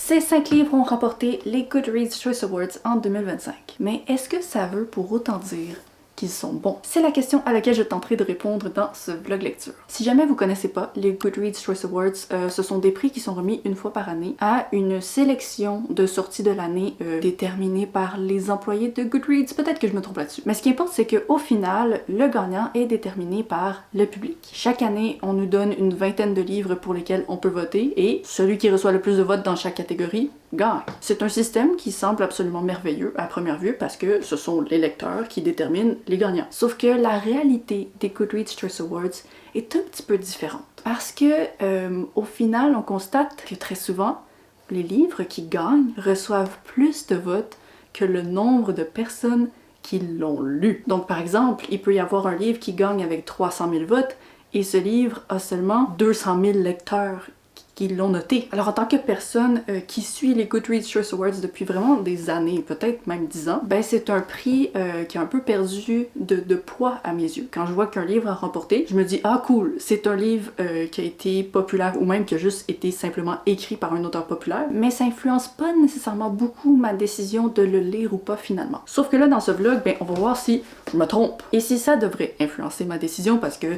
Ces 5 livres ont remporté les Goodreads Choice Awards en 2025. Mais est-ce que ça veut pour autant dire qu'ils sont bons? C'est la question à laquelle je tenterai de répondre dans ce vlog lecture. Si jamais vous connaissez pas, les Goodreads Choice Awards, ce sont des prix qui sont remis une fois par année à une sélection de sorties de l'année déterminée par les employés de Goodreads. Peut-être que je me trompe là-dessus. Mais ce qui importe, c'est qu'au final, le gagnant est déterminé par le public. Chaque année, on nous donne une vingtaine de livres pour lesquels on peut voter et celui qui reçoit le plus de votes dans chaque catégorie gagne. C'est un système qui semble absolument merveilleux à première vue parce que ce sont les lecteurs qui déterminent les gagnants. Sauf que la réalité des Goodreads Choice Awards est un petit peu différente. Parce que, au final, on constate que très souvent, les livres qui gagnent reçoivent plus de votes que le nombre de personnes qui l'ont lu. Donc, par exemple, il peut y avoir un livre qui gagne avec 300 000 votes et ce livre a seulement 200 000 lecteurs qui l'ont noté. Alors en tant que personne qui suit les Goodreads Choice Awards depuis vraiment des années, peut-être même 10 ans, ben c'est un prix qui a un peu perdu de poids à mes yeux. Quand je vois qu'un livre a remporté, je me dis ah cool, c'est un livre qui a été populaire ou même qui a juste été simplement écrit par un auteur populaire, mais ça influence pas nécessairement beaucoup ma décision de le lire ou pas finalement. Sauf que là dans ce vlog, ben on va voir si je me trompe et si ça devrait influencer ma décision parce que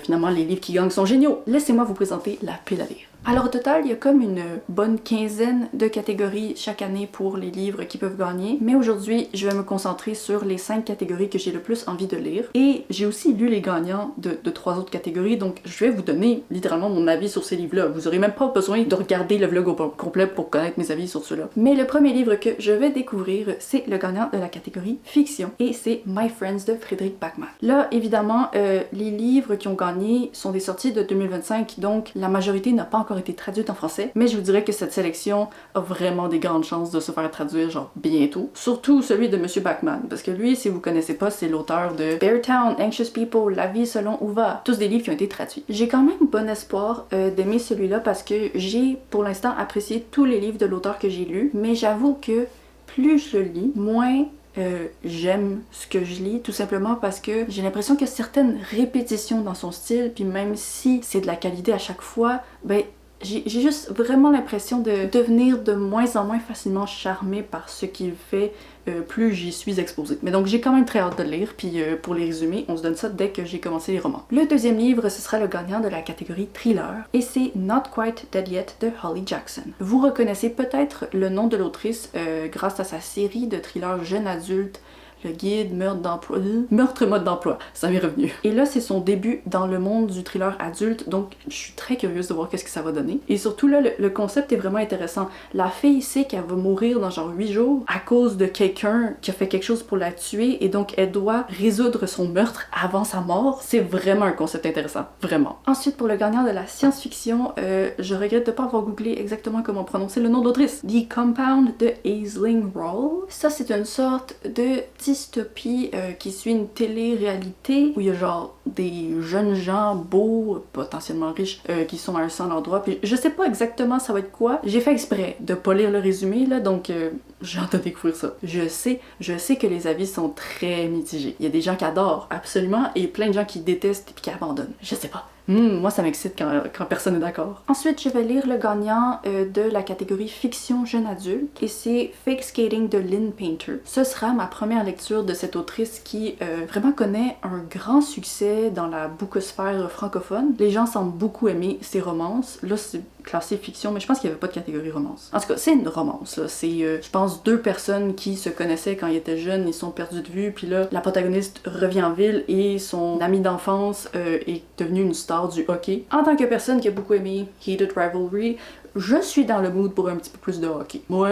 finalement les livres qui gagnent sont géniaux. Laissez-moi vous présenter la pile à lire. Alors au total, il y a comme une bonne quinzaine de catégories chaque année pour les livres qui peuvent gagner, mais aujourd'hui, je vais me concentrer sur les 5 catégories que j'ai le plus envie de lire. Et j'ai aussi lu les gagnants de 3 autres catégories, donc je vais vous donner littéralement mon avis sur ces livres-là. Vous aurez même pas besoin de regarder le vlog au complet pour connaître mes avis sur ceux-là. Mais le premier livre que je vais découvrir, c'est le gagnant de la catégorie fiction, et c'est My Friends de Frédéric Backman. Là, évidemment, les livres qui ont gagné sont des sorties de 2025, donc la majorité n'a pas encore été traduite en français, mais je vous dirais que cette sélection a vraiment des grandes chances de se faire traduire genre bientôt. Surtout celui de Monsieur Backman, parce que lui, si vous connaissez pas, c'est l'auteur de Beartown, Anxious People, La vie selon Uva, tous des livres qui ont été traduits. J'ai quand même bon espoir d'aimer celui-là parce que j'ai pour l'instant apprécié tous les livres de l'auteur que j'ai lus, mais j'avoue que plus je le lis, moins j'aime ce que je lis, tout simplement parce que j'ai l'impression qu'il y a certaines répétitions dans son style, puis même si c'est de la qualité à chaque fois, ben j'ai juste vraiment l'impression de devenir de moins en moins facilement charmée par ce qu'il fait plus j'y suis exposée. Mais donc j'ai quand même très hâte de le lire, puis pour les résumer, on se donne ça dès que j'ai commencé les romans. Le deuxième livre, ce sera le gagnant de la catégorie thriller, et c'est Not Quite Dead Yet de Holly Jackson. Vous reconnaissez peut-être le nom de l'autrice grâce à sa série de thrillers jeunes adultes, Le guide, meurtre mode d'emploi, ça m'est revenu. Et là, c'est son début dans le monde du thriller adulte, donc je suis très curieuse de voir qu'est-ce que ça va donner. Et surtout là, le concept est vraiment intéressant. La fille sait qu'elle va mourir dans genre 8 jours à cause de quelqu'un qui a fait quelque chose pour la tuer, et donc elle doit résoudre son meurtre avant sa mort. C'est vraiment un concept intéressant, vraiment. Ensuite, pour le gagnant de la science-fiction, je regrette de pas avoir googlé exactement comment prononcer le nom d'autrice. The Compound de Aisling Roll. Ça, c'est une sorte de dystopie qui suit une télé-réalité où il y a genre des jeunes gens beaux, potentiellement riches, qui sont à un seul endroit. Puis je sais pas exactement ça va être quoi. J'ai fait exprès de pas lire le résumé là, donc j'ai hâte de découvrir ça. Je sais que les avis sont très mitigés. Il y a des gens qui adorent absolument et plein de gens qui détestent et qui abandonnent. Je sais pas. Moi ça m'excite quand personne n'est d'accord. Ensuite, je vais lire le gagnant de la catégorie fiction jeune adulte et c'est Fake Skating de Lynn Painter. Ce sera ma première lecture de cette autrice qui vraiment connaît un grand succès dans la bookosphère francophone. Les gens semblent beaucoup aimer ses romances. Là, c'est classé fiction, mais je pense qu'il n'y avait pas de catégorie romance. En tout cas, c'est une romance, là. C'est, je pense, 2 personnes qui se connaissaient quand ils étaient jeunes, ils sont perdus de vue, puis là, la protagoniste revient en ville et son ami d'enfance est devenu une star du hockey. En tant que personne qui a beaucoup aimé Heated Rivalry, je suis dans le mood pour un petit peu plus de hockey. Moi,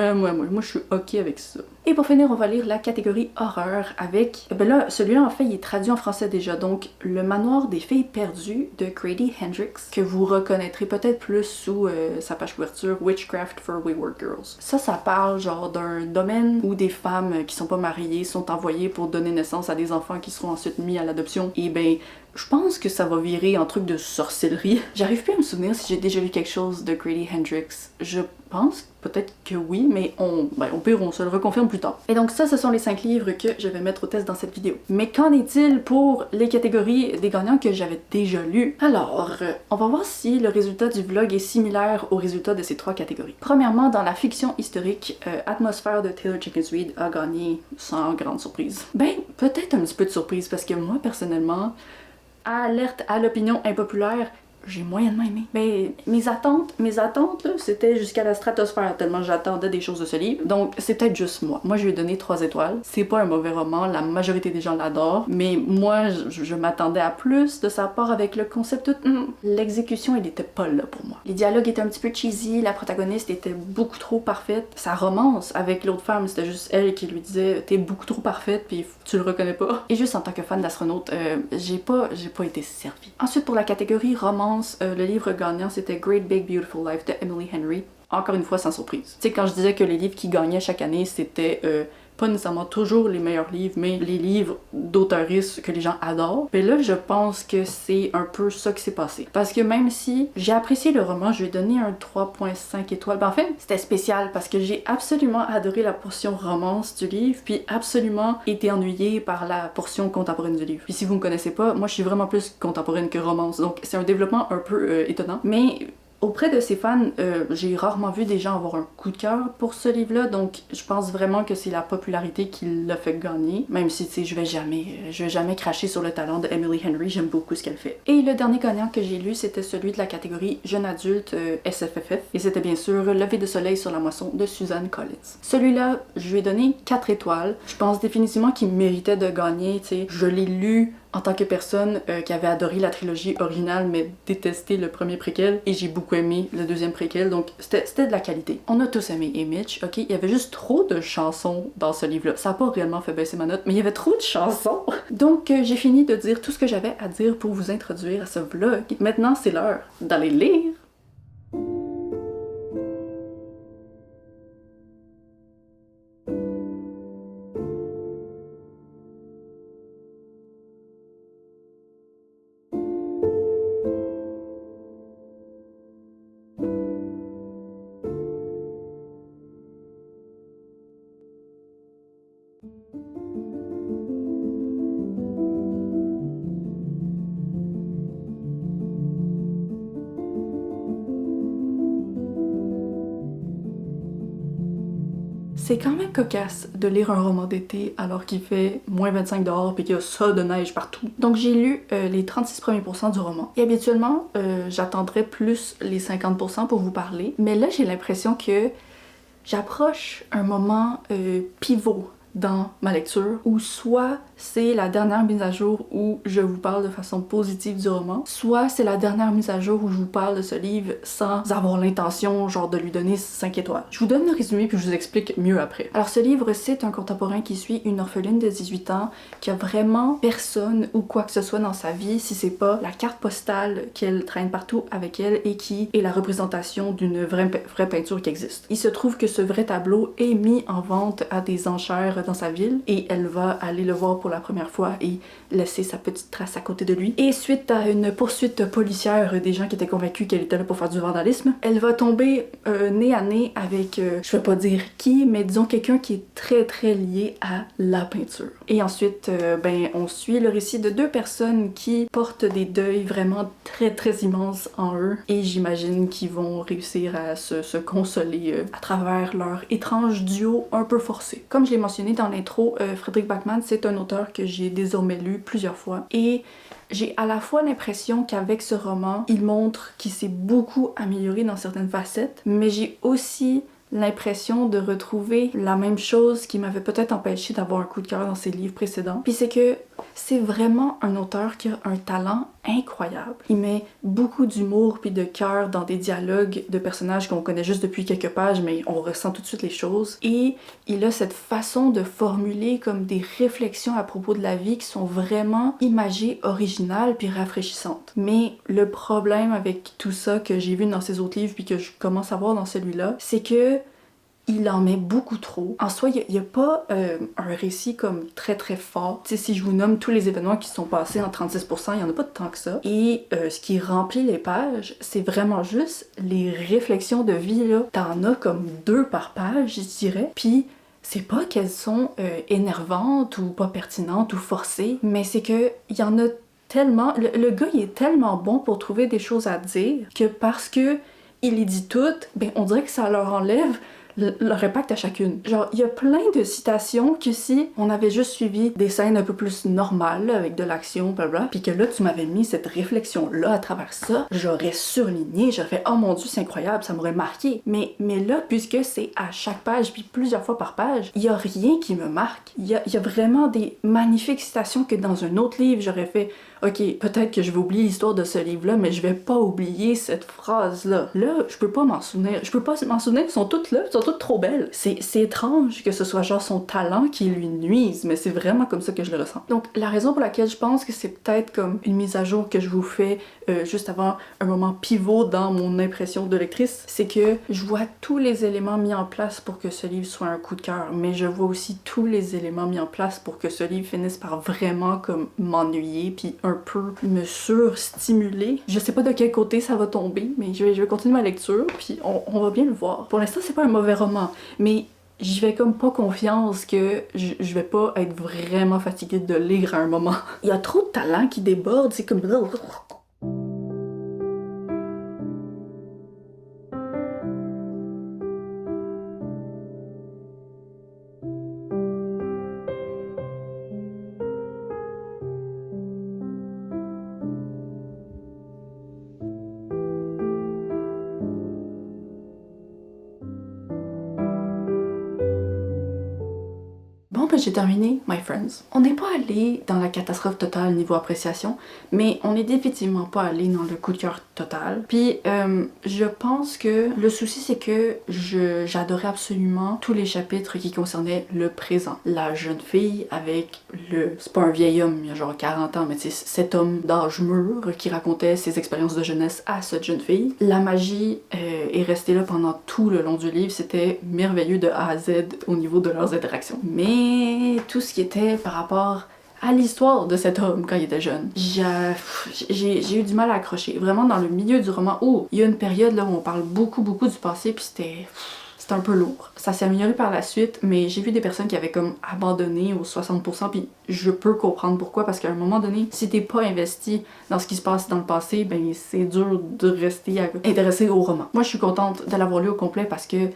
je suis ok avec ça. Et pour finir, on va lire la catégorie horreur avec... Ben là, celui-là, en fait, il est traduit en français déjà. Donc, Le manoir des filles perdues de Grady Hendrix, que vous reconnaîtrez peut-être plus sous sa page couverture Witchcraft for Wayward Girls. Ça parle genre d'un domaine où des femmes qui sont pas mariées sont envoyées pour donner naissance à des enfants qui seront ensuite mis à l'adoption. Et ben, je pense que ça va virer en truc de sorcellerie. J'arrive plus à me souvenir si j'ai déjà lu quelque chose de Grady Hendrix. Je pense peut-être que oui, mais au pire, on se le reconfirme plus tard. Et donc ça, ce sont les 5 livres que je vais mettre au test dans cette vidéo. Mais qu'en est-il pour les catégories des gagnants que j'avais déjà lus? Alors, on va voir si le résultat du vlog est similaire au résultat de ces 3 catégories. Premièrement, dans la fiction historique, Atmosphère de Taylor Jenkins Reid a gagné sans grande surprise. Ben, peut-être un petit peu de surprise, parce que moi, personnellement, alerte à l'opinion impopulaire, j'ai moyennement aimé. Mais mes attentes, là, c'était jusqu'à la stratosphère, tellement j'attendais des choses de ce livre. Donc, c'est peut-être juste moi. Moi, je lui ai donné 3 étoiles. C'est pas un mauvais roman, la majorité des gens l'adorent, mais moi, je m'attendais à plus de sa part avec le concept. L'exécution, il était pas là pour moi. Les dialogues étaient un petit peu cheesy, la protagoniste était beaucoup trop parfaite. Sa romance avec l'autre femme, c'était juste elle qui lui disait « T'es beaucoup trop parfaite, puis tu le reconnais pas. » Et juste en tant que fan d'astronaute, j'ai pas été servie. Ensuite, pour la catégorie romance, le livre gagnant, c'était Great Big Beautiful Life de Emily Henry. Encore une fois, sans surprise. Tu sais, quand je disais que les livres qui gagnaient chaque année, c'était pas nécessairement toujours les meilleurs livres, mais les livres d'auteuristes que les gens adorent. Mais là, je pense que c'est un peu ça qui s'est passé. Parce que même si j'ai apprécié le roman, je lui ai donné un 3.5 étoiles. Ben, en fait, c'était spécial parce que j'ai absolument adoré la portion romance du livre, puis absolument été ennuyée par la portion contemporaine du livre. Puis si vous me connaissez pas, moi je suis vraiment plus contemporaine que romance, donc c'est un développement un peu étonnant. Mais auprès de ses fans, j'ai rarement vu des gens avoir un coup de cœur pour ce livre-là, donc je pense vraiment que c'est la popularité qui l'a fait gagner, même si, tu sais, je vais jamais cracher sur le talent de Emily Henry, j'aime beaucoup ce qu'elle fait. Et le dernier gagnant que j'ai lu, c'était celui de la catégorie jeune adulte SFFF, et c'était bien sûr Lever de soleil sur la moisson de Suzanne Collins. Celui-là, je lui ai donné 4 étoiles, je pense définitivement qu'il méritait de gagner, tu sais, je l'ai lu en tant que personne qui avait adoré la trilogie originale mais détesté le premier préquel, et j'ai beaucoup aimé le deuxième préquel, donc c'était de la qualité. On a tous aimé Mitch, ok? Il y avait juste trop de chansons dans ce livre-là. Ça a pas réellement fait baisser ma note, mais il y avait trop de chansons! Donc j'ai fini de dire tout ce que j'avais à dire pour vous introduire à ce vlog. Maintenant, c'est l'heure d'aller lire. C'est quand même cocasse de lire un roman d'été alors qu'il fait moins 25 dehors et qu'il y a ça de neige partout. Donc j'ai lu les 36 premiers pourcents du roman. Et habituellement, j'attendrais plus les 50% pour vous parler. Mais là, j'ai l'impression que j'approche un moment pivot dans ma lecture, où soit c'est la dernière mise à jour où je vous parle de façon positive du roman, soit c'est la dernière mise à jour où je vous parle de ce livre sans avoir l'intention genre de lui donner 5 étoiles. Je vous donne le résumé puis je vous explique mieux après. Alors ce livre, c'est un contemporain qui suit une orpheline de 18 ans qui a vraiment personne ou quoi que ce soit dans sa vie si c'est pas la carte postale qu'elle traîne partout avec elle et qui est la représentation d'une vraie peinture qui existe. Il se trouve que ce vrai tableau est mis en vente à des enchères dans sa ville et elle va aller le voir pour la première fois et laisser sa petite trace à côté de lui. Et suite à une poursuite policière des gens qui étaient convaincus qu'elle était là pour faire du vandalisme, elle va tomber nez à nez avec, je vais pas dire qui, mais disons quelqu'un qui est très très lié à la peinture. Et ensuite, ben, on suit le récit de 2 personnes qui portent des deuils vraiment très très immenses en eux et j'imagine qu'ils vont réussir à se consoler à travers leur étrange duo un peu forcé. Comme je l'ai mentionné dans l'intro, Fredrik Backman, c'est un auteur que j'ai désormais lu plusieurs fois et j'ai à la fois l'impression qu'avec ce roman, il montre qu'il s'est beaucoup amélioré dans certaines facettes, mais j'ai aussi l'impression de retrouver la même chose qui m'avait peut-être empêché d'avoir un coup de cœur dans ses livres précédents. Puis c'est que c'est vraiment un auteur qui a un talent incroyable. Il met beaucoup d'humour puis de cœur dans des dialogues de personnages qu'on connaît juste depuis quelques pages, mais on ressent tout de suite les choses. Et il a cette façon de formuler comme des réflexions à propos de la vie qui sont vraiment imagées, originales puis rafraîchissantes. Mais le problème avec tout ça que j'ai vu dans ses autres livres puis que je commence à voir dans celui-là, c'est que il en met beaucoup trop. En soi, il y a pas un récit comme très très fort. Tu sais, si je vous nomme tous les événements qui se sont passés en 36%, il y en a pas tant que ça. Et ce qui remplit les pages, c'est vraiment juste les réflexions de vie, là. T'en as comme 2 par page, je dirais. Puis c'est pas qu'elles sont énervantes ou pas pertinentes ou forcées, mais c'est que il y en a tellement... Le gars, il est tellement bon pour trouver des choses à dire que parce que il les dit toutes, ben on dirait que ça leur enlève leur impact à chacune. Genre, il y a plein de citations que si on avait juste suivi des scènes un peu plus normales, là, avec de l'action, blablabla, puis que là, tu m'avais mis cette réflexion-là à travers ça, j'aurais surligné, j'aurais fait « Oh mon Dieu, c'est incroyable, ça m'aurait marqué! » Mais là, puisque c'est à chaque page, puis plusieurs fois par page, il y a rien qui me marque. Il y a vraiment des magnifiques citations que dans un autre livre, j'aurais fait « Ok, peut-être que je vais oublier l'histoire de ce livre-là, mais je vais pas oublier cette phrase-là. » Là, je peux pas m'en souvenir. Je peux pas m'en souvenir, elles sont toutes là, elles sont toutes trop belles. C'est étrange que ce soit genre son talent qui lui nuise, mais c'est vraiment comme ça que je le ressens. Donc, la raison pour laquelle je pense que c'est peut-être comme une mise à jour que je vous fais juste avant un moment pivot dans mon impression de lectrice, c'est que je vois tous les éléments mis en place pour que ce livre soit un coup de cœur, mais je vois aussi tous les éléments mis en place pour que ce livre finisse par vraiment comme m'ennuyer, puis un peu me surstimuler. Je sais pas de quel côté ça va tomber, mais je vais continuer ma lecture, puis on va bien le voir. Pour l'instant, c'est pas un mauvais roman, mais j'y vais comme pas confiance que je vais pas être vraiment fatiguée de lire à un moment. Il y a trop de talent qui déborde, c'est comme... Bon, ben j'ai terminé, my friends. On n'est pas allé dans la catastrophe totale niveau appréciation, mais on est définitivement pas allé dans le coup de cœur total. Puis, je pense que le souci, c'est que j'adorais absolument tous les chapitres qui concernaient le présent. La jeune fille avec le... C'est pas un vieil homme, il y a genre 40 ans, mais c'est cet homme d'âge mûr qui racontait ses expériences de jeunesse à cette jeune fille. La magie est restée là pendant tout le long du livre. C'était merveilleux de A à Z au niveau de leurs interactions. Mais tout ce qui était par rapport à l'histoire de cet homme quand il était jeune, j'ai eu du mal à accrocher. Vraiment dans le milieu du roman, où il y a une période là où on parle beaucoup du passé, puis c'était un peu lourd. Ça s'est amélioré par la suite, mais j'ai vu des personnes qui avaient comme abandonné au 60%, puis je peux comprendre pourquoi, parce qu'à un moment donné, si t'es pas investi dans ce qui se passe dans le passé, ben c'est dur de rester intéressé au roman. Moi, je suis contente de l'avoir lu au complet parce que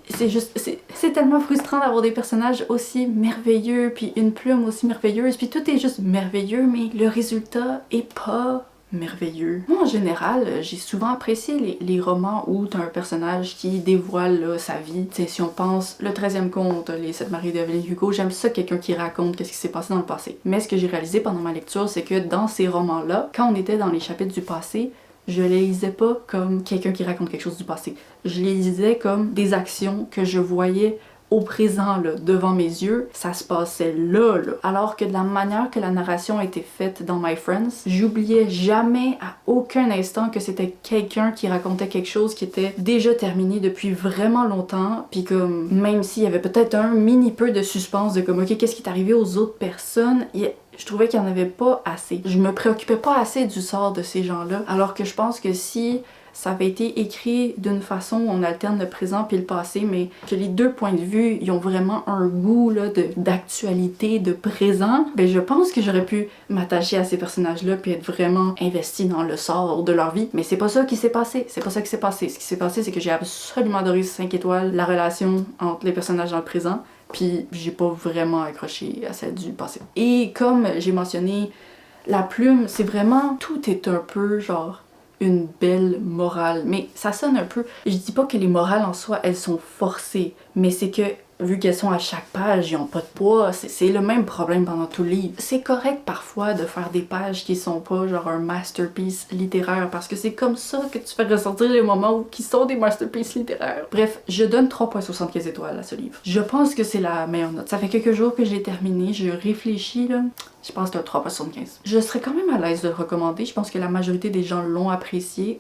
c'est tellement frustrant d'avoir des personnages aussi merveilleux, puis une plume aussi merveilleuse, puis tout est juste merveilleux, mais le résultat est pas merveilleux. Moi, en général, j'ai souvent apprécié les romans où t'as un personnage qui dévoile là, sa vie. T'sais, si on pense le 13e conte, Les 7 maris d'Evelyn Hugo, j'aime ça quelqu'un qui raconte qu'est-ce qui s'est passé dans le passé. Mais ce que j'ai réalisé pendant ma lecture, c'est que dans ces romans-là, quand on était dans les chapitres du passé, je les lisais pas comme quelqu'un qui raconte quelque chose du passé. Je les lisais comme des actions que je voyais au présent, là, devant mes yeux, ça se passait là. Alors que de la manière que la narration a été faite dans My Friends, j'oubliais jamais à aucun instant que c'était quelqu'un qui racontait quelque chose qui était déjà terminé depuis vraiment longtemps, puis comme, même s'il y avait peut-être un mini peu de suspense de comme, ok, qu'est-ce qui est arrivé aux autres personnes, je trouvais qu'il n'y en avait pas assez. Je me préoccupais pas assez du sort de ces gens-là, alors que je pense que si ça avait été écrit d'une façon où on alterne le présent puis le passé, mais que les deux points de vue, ils ont vraiment un goût là, d'actualité, de présent, ben je pense que j'aurais pu m'attacher à ces personnages-là puis être vraiment investie dans le sort de leur vie. Mais c'est pas ça qui s'est passé. C'est pas ça qui s'est passé. Ce qui s'est passé, c'est que j'ai absolument adoré 5 étoiles, la relation entre les personnages dans le présent, puis j'ai pas vraiment accroché à celle du passé. Et comme j'ai mentionné, la plume, c'est vraiment... Tout est un peu genre... une belle morale, mais ça sonne un peu... Je dis pas que les morales en soi, elles sont forcées, mais c'est que, vu qu'elles sont à chaque page, ils ont pas de poids, c'est le même problème pendant tout le livre. C'est correct parfois de faire des pages qui sont pas genre un masterpiece littéraire, parce que c'est comme ça que tu fais ressentir les moments qui sont des masterpieces littéraires. Bref, je donne 3,75 étoiles à ce livre. Je pense que c'est la meilleure note. Ça fait quelques jours que je l'ai terminé, je réfléchis là... Je pense que c'est un 3,75. Je serais quand même à l'aise de le recommander. Je pense que la majorité des gens l'ont apprécié,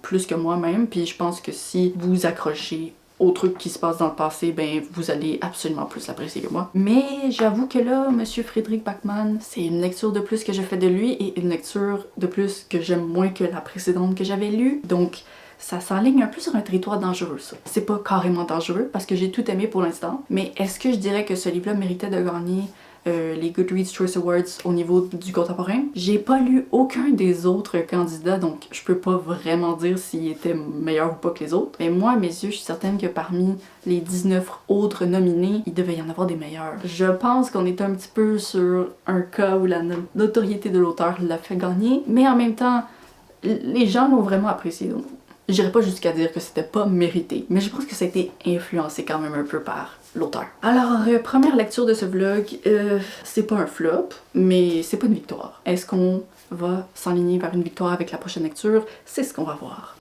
plus que moi-même. Puis je pense que si vous accrochez aux trucs qui se passent dans le passé, ben vous allez absolument plus l'apprécier que moi. Mais j'avoue que là, Monsieur Frédéric Backman, c'est une lecture de plus que j'ai fait de lui et une lecture de plus que j'aime moins que la précédente que j'avais lue. Donc ça s'enligne un peu sur un territoire dangereux, ça. C'est pas carrément dangereux parce que j'ai tout aimé pour l'instant, mais est-ce que je dirais que ce livre-là méritait de gagner les Goodreads Choice Awards au niveau du contemporain? J'ai pas lu aucun des autres candidats, donc je peux pas vraiment dire s'il était meilleur ou pas que les autres. Mais moi, à mes yeux, je suis certaine que parmi les 19 autres nominés, il devait y en avoir des meilleurs. Je pense qu'on est un petit peu sur un cas où la notoriété de l'auteur l'a fait gagner, mais en même temps, les gens l'ont vraiment apprécié. Donc j'irais pas jusqu'à dire que c'était pas mérité, mais je pense que ça a été influencé quand même un peu par l'auteur. Alors, première lecture de ce vlog, c'est pas un flop, mais c'est pas une victoire. Est-ce qu'on va s'enligner vers une victoire avec la prochaine lecture? C'est ce qu'on va voir.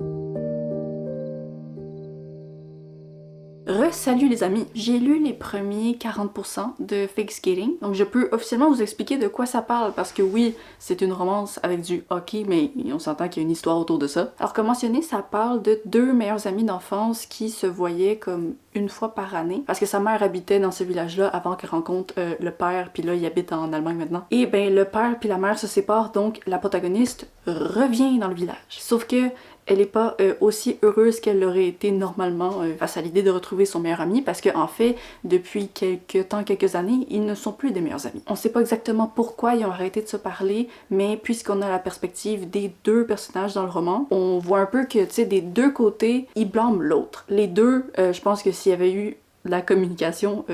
Salut les amis, j'ai lu les premiers 40% de Fake Skating, donc je peux officiellement vous expliquer de quoi ça parle parce que oui, c'est une romance avec du hockey, mais on s'entend qu'il y a une histoire autour de ça. Alors comme mentionné, ça parle de deux meilleurs amis d'enfance qui se voyaient comme une fois par année parce que sa mère habitait dans ce village-là avant qu'elle rencontre le père, puis là il habite en Allemagne maintenant. Et ben le père puis la mère se séparent, donc la protagoniste revient dans le village. Sauf que elle n'est pas aussi heureuse qu'elle l'aurait été normalement face à l'idée de retrouver son meilleur ami parce qu'en fait, depuis quelques années, ils ne sont plus des meilleurs amis. On sait pas exactement pourquoi ils ont arrêté de se parler, mais puisqu'on a la perspective des deux personnages dans le roman, on voit un peu que, tu sais, des deux côtés, ils blâment l'autre. Les deux, je pense que s'il y avait eu la communication,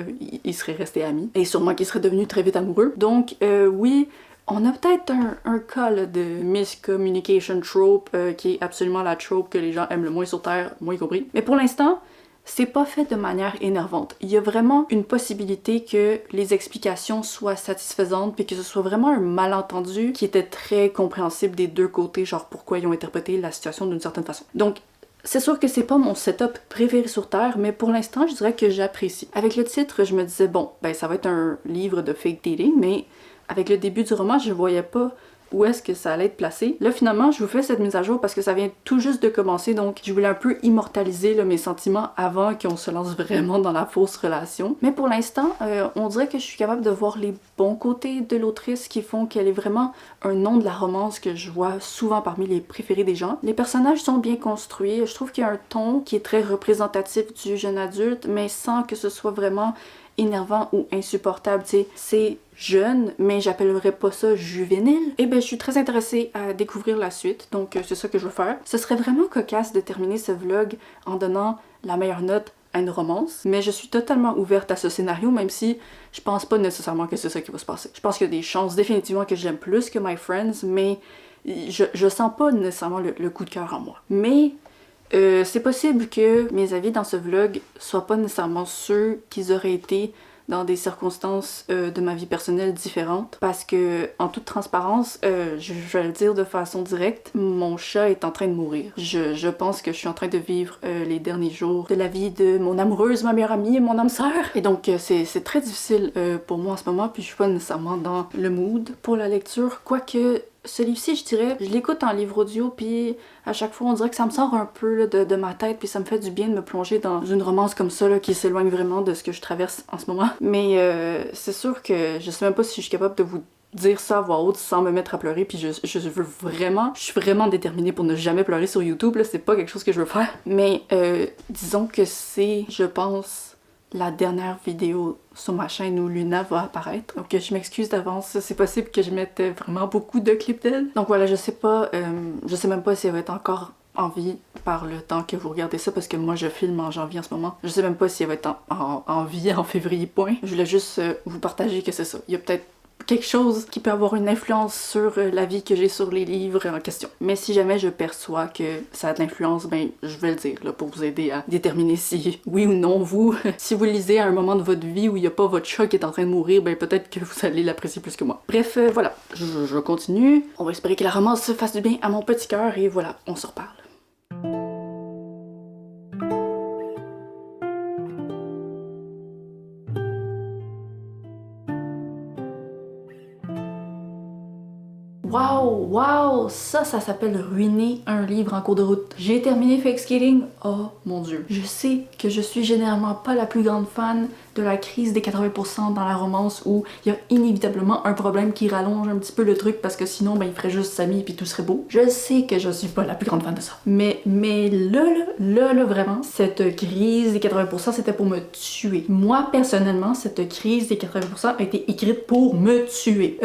ils seraient restés amis. Et sûrement qu'ils seraient devenus très vite amoureux. Donc, oui, on a peut-être un cas là, de miscommunication trope qui est absolument la trope que les gens aiment le moins sur Terre, moi y compris. Mais pour l'instant, c'est pas fait de manière énervante. Il y a vraiment une possibilité que les explications soient satisfaisantes puis que ce soit vraiment un malentendu qui était très compréhensible des deux côtés, genre pourquoi ils ont interprété la situation d'une certaine façon. Donc, c'est sûr que c'est pas mon setup préféré sur Terre, mais pour l'instant, je dirais que j'apprécie. Avec le titre, je me disais, bon, ben ça va être un livre de fake dating, mais avec le début du roman, je voyais pas où est-ce que ça allait être placé. Là, finalement, je vous fais cette mise à jour parce que ça vient tout juste de commencer, donc je voulais un peu immortaliser là, mes sentiments avant qu'on se lance vraiment dans la fausse relation. Mais pour l'instant, on dirait que je suis capable de voir les bons côtés de l'autrice qui font qu'elle est vraiment un nom de la romance que je vois souvent parmi les préférés des gens. Les personnages sont bien construits, je trouve qu'il y a un ton qui est très représentatif du jeune adulte, mais sans que ce soit vraiment énervant ou insupportable, tu sais. C'est jeune, mais j'appellerais pas ça juvénile. Et ben je suis très intéressée à découvrir la suite, donc c'est ça que je veux faire. Ce serait vraiment cocasse de terminer ce vlog en donnant la meilleure note à une romance, mais je suis totalement ouverte à ce scénario, même si je pense pas nécessairement que c'est ça qui va se passer. Je pense qu'il y a des chances définitivement que j'aime plus que My Friends, mais je sens pas nécessairement le coup de cœur en moi. Mais c'est possible que mes avis dans ce vlog soient pas nécessairement ceux qu'ils auraient été dans des circonstances de ma vie personnelle différentes parce que, en toute transparence, je vais le dire de façon directe, mon chat est en train de mourir. Je pense que je suis en train de vivre les derniers jours de la vie de mon amoureuse, ma meilleure amie et mon âme sœur. Et donc c'est très difficile pour moi en ce moment, puis je suis pas nécessairement dans le mood pour la lecture, quoique ce livre-ci, je dirais, je l'écoute en livre audio, puis à chaque fois, on dirait que ça me sort un peu là, de ma tête, puis ça me fait du bien de me plonger dans une romance comme ça, là, qui s'éloigne vraiment de ce que je traverse en ce moment. Mais c'est sûr que je sais même pas si je suis capable de vous dire ça à voix haute sans me mettre à pleurer, puis je veux vraiment, je suis vraiment déterminée pour ne jamais pleurer sur YouTube, là, c'est pas quelque chose que je veux faire. Mais disons que c'est, je pense, la dernière vidéo sur ma chaîne où Luna va apparaître. Donc je m'excuse d'avance, c'est possible que je mette vraiment beaucoup de clips d'elle. Donc voilà, je sais pas, je sais même pas si elle va être encore en vie par le temps que vous regardez ça parce que moi je filme en janvier en ce moment. Je sais même pas si elle va être en vie en février, point. Je voulais juste vous partager que c'est ça. Il y a peut-être quelque chose qui peut avoir une influence sur la vie que j'ai sur les livres en question. Mais si jamais je perçois que ça a de l'influence, ben je vais le dire là, pour vous aider à déterminer si oui ou non vous, si vous lisez à un moment de votre vie où il n'y a pas votre chat qui est en train de mourir, ben peut-être que vous allez l'apprécier plus que moi. Bref, voilà, je continue. On va espérer que la romance se fasse du bien à mon petit cœur et voilà, on se reparle. Waouh, waouh, ça s'appelle ruiner un livre en cours de route. J'ai terminé Fake Skating, oh mon dieu. Je sais que je suis généralement pas la plus grande fan de la crise des 80% dans la romance où il y a inévitablement un problème qui rallonge un petit peu le truc parce que sinon ben il ferait juste Samy puis tout serait beau. Je sais que je suis pas la plus grande fan de ça. Mais là vraiment, cette crise des 80% c'était pour me tuer. Moi personnellement, cette crise des 80% a été écrite pour me tuer.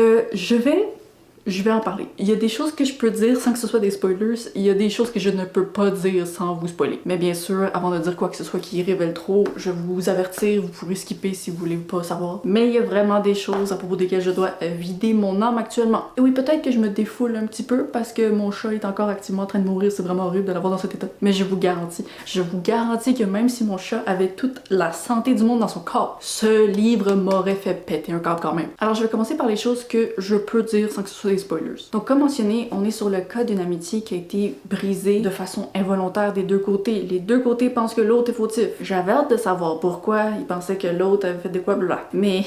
Je vais en parler. Il y a des choses que je peux dire sans que ce soit des spoilers, il y a des choses que je ne peux pas dire sans vous spoiler. Mais bien sûr, avant de dire quoi que ce soit qui révèle trop, je vais vous avertir, vous pourrez skipper si vous voulez pas savoir. Mais il y a vraiment des choses à propos desquelles je dois vider mon âme actuellement. Et oui, peut-être que je me défoule un petit peu parce que mon chat est encore activement en train de mourir, c'est vraiment horrible de l'avoir dans cet état. Mais je vous garantis que même si mon chat avait toute la santé du monde dans son corps, ce livre m'aurait fait péter un câble quand même. Alors je vais commencer par les choses que je peux dire sans que ce soit des spoilers. Donc comme mentionné, on est sur le cas d'une amitié qui a été brisée de façon involontaire des deux côtés. Les deux côtés pensent que l'autre est fautif. J'avais hâte de savoir pourquoi ils pensaient que l'autre avait fait de quoi, bla. Mais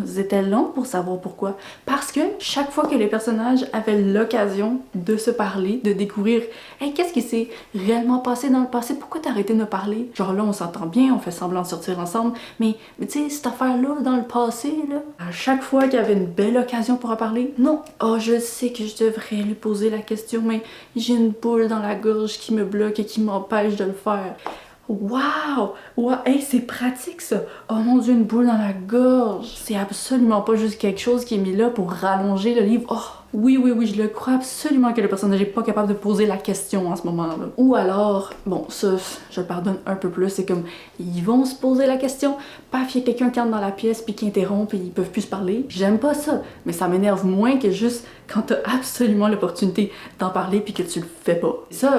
c'était long pour savoir pourquoi. Parce que chaque fois que les personnages avaient l'occasion de se parler, de découvrir hey, qu'est-ce qui s'est réellement passé dans le passé, pourquoi t'as arrêté de me parler? Genre là on s'entend bien, on fait semblant de sortir ensemble, mais tu sais, cette affaire-là dans le passé, là, à chaque fois qu'il y avait une belle occasion pour en parler, non. Oh, je sais que je devrais lui poser la question, mais j'ai une boule dans la gorge qui me bloque et qui m'empêche de le faire. Waouh! Wow. Hey, c'est pratique ça! Oh mon dieu, une boule dans la gorge! C'est absolument pas juste quelque chose qui est mis là pour rallonger le livre. Oh! Oui, je le crois absolument que le personnage est pas capable de poser la question en ce moment-là. Ou alors, bon, ça, je le pardonne un peu plus, c'est comme, ils vont se poser la question, paf, il y a quelqu'un qui entre dans la pièce puis qui interrompt et ils peuvent plus se parler. J'aime pas ça, mais ça m'énerve moins que juste quand t'as absolument l'opportunité d'en parler puis que tu le fais pas. Ça,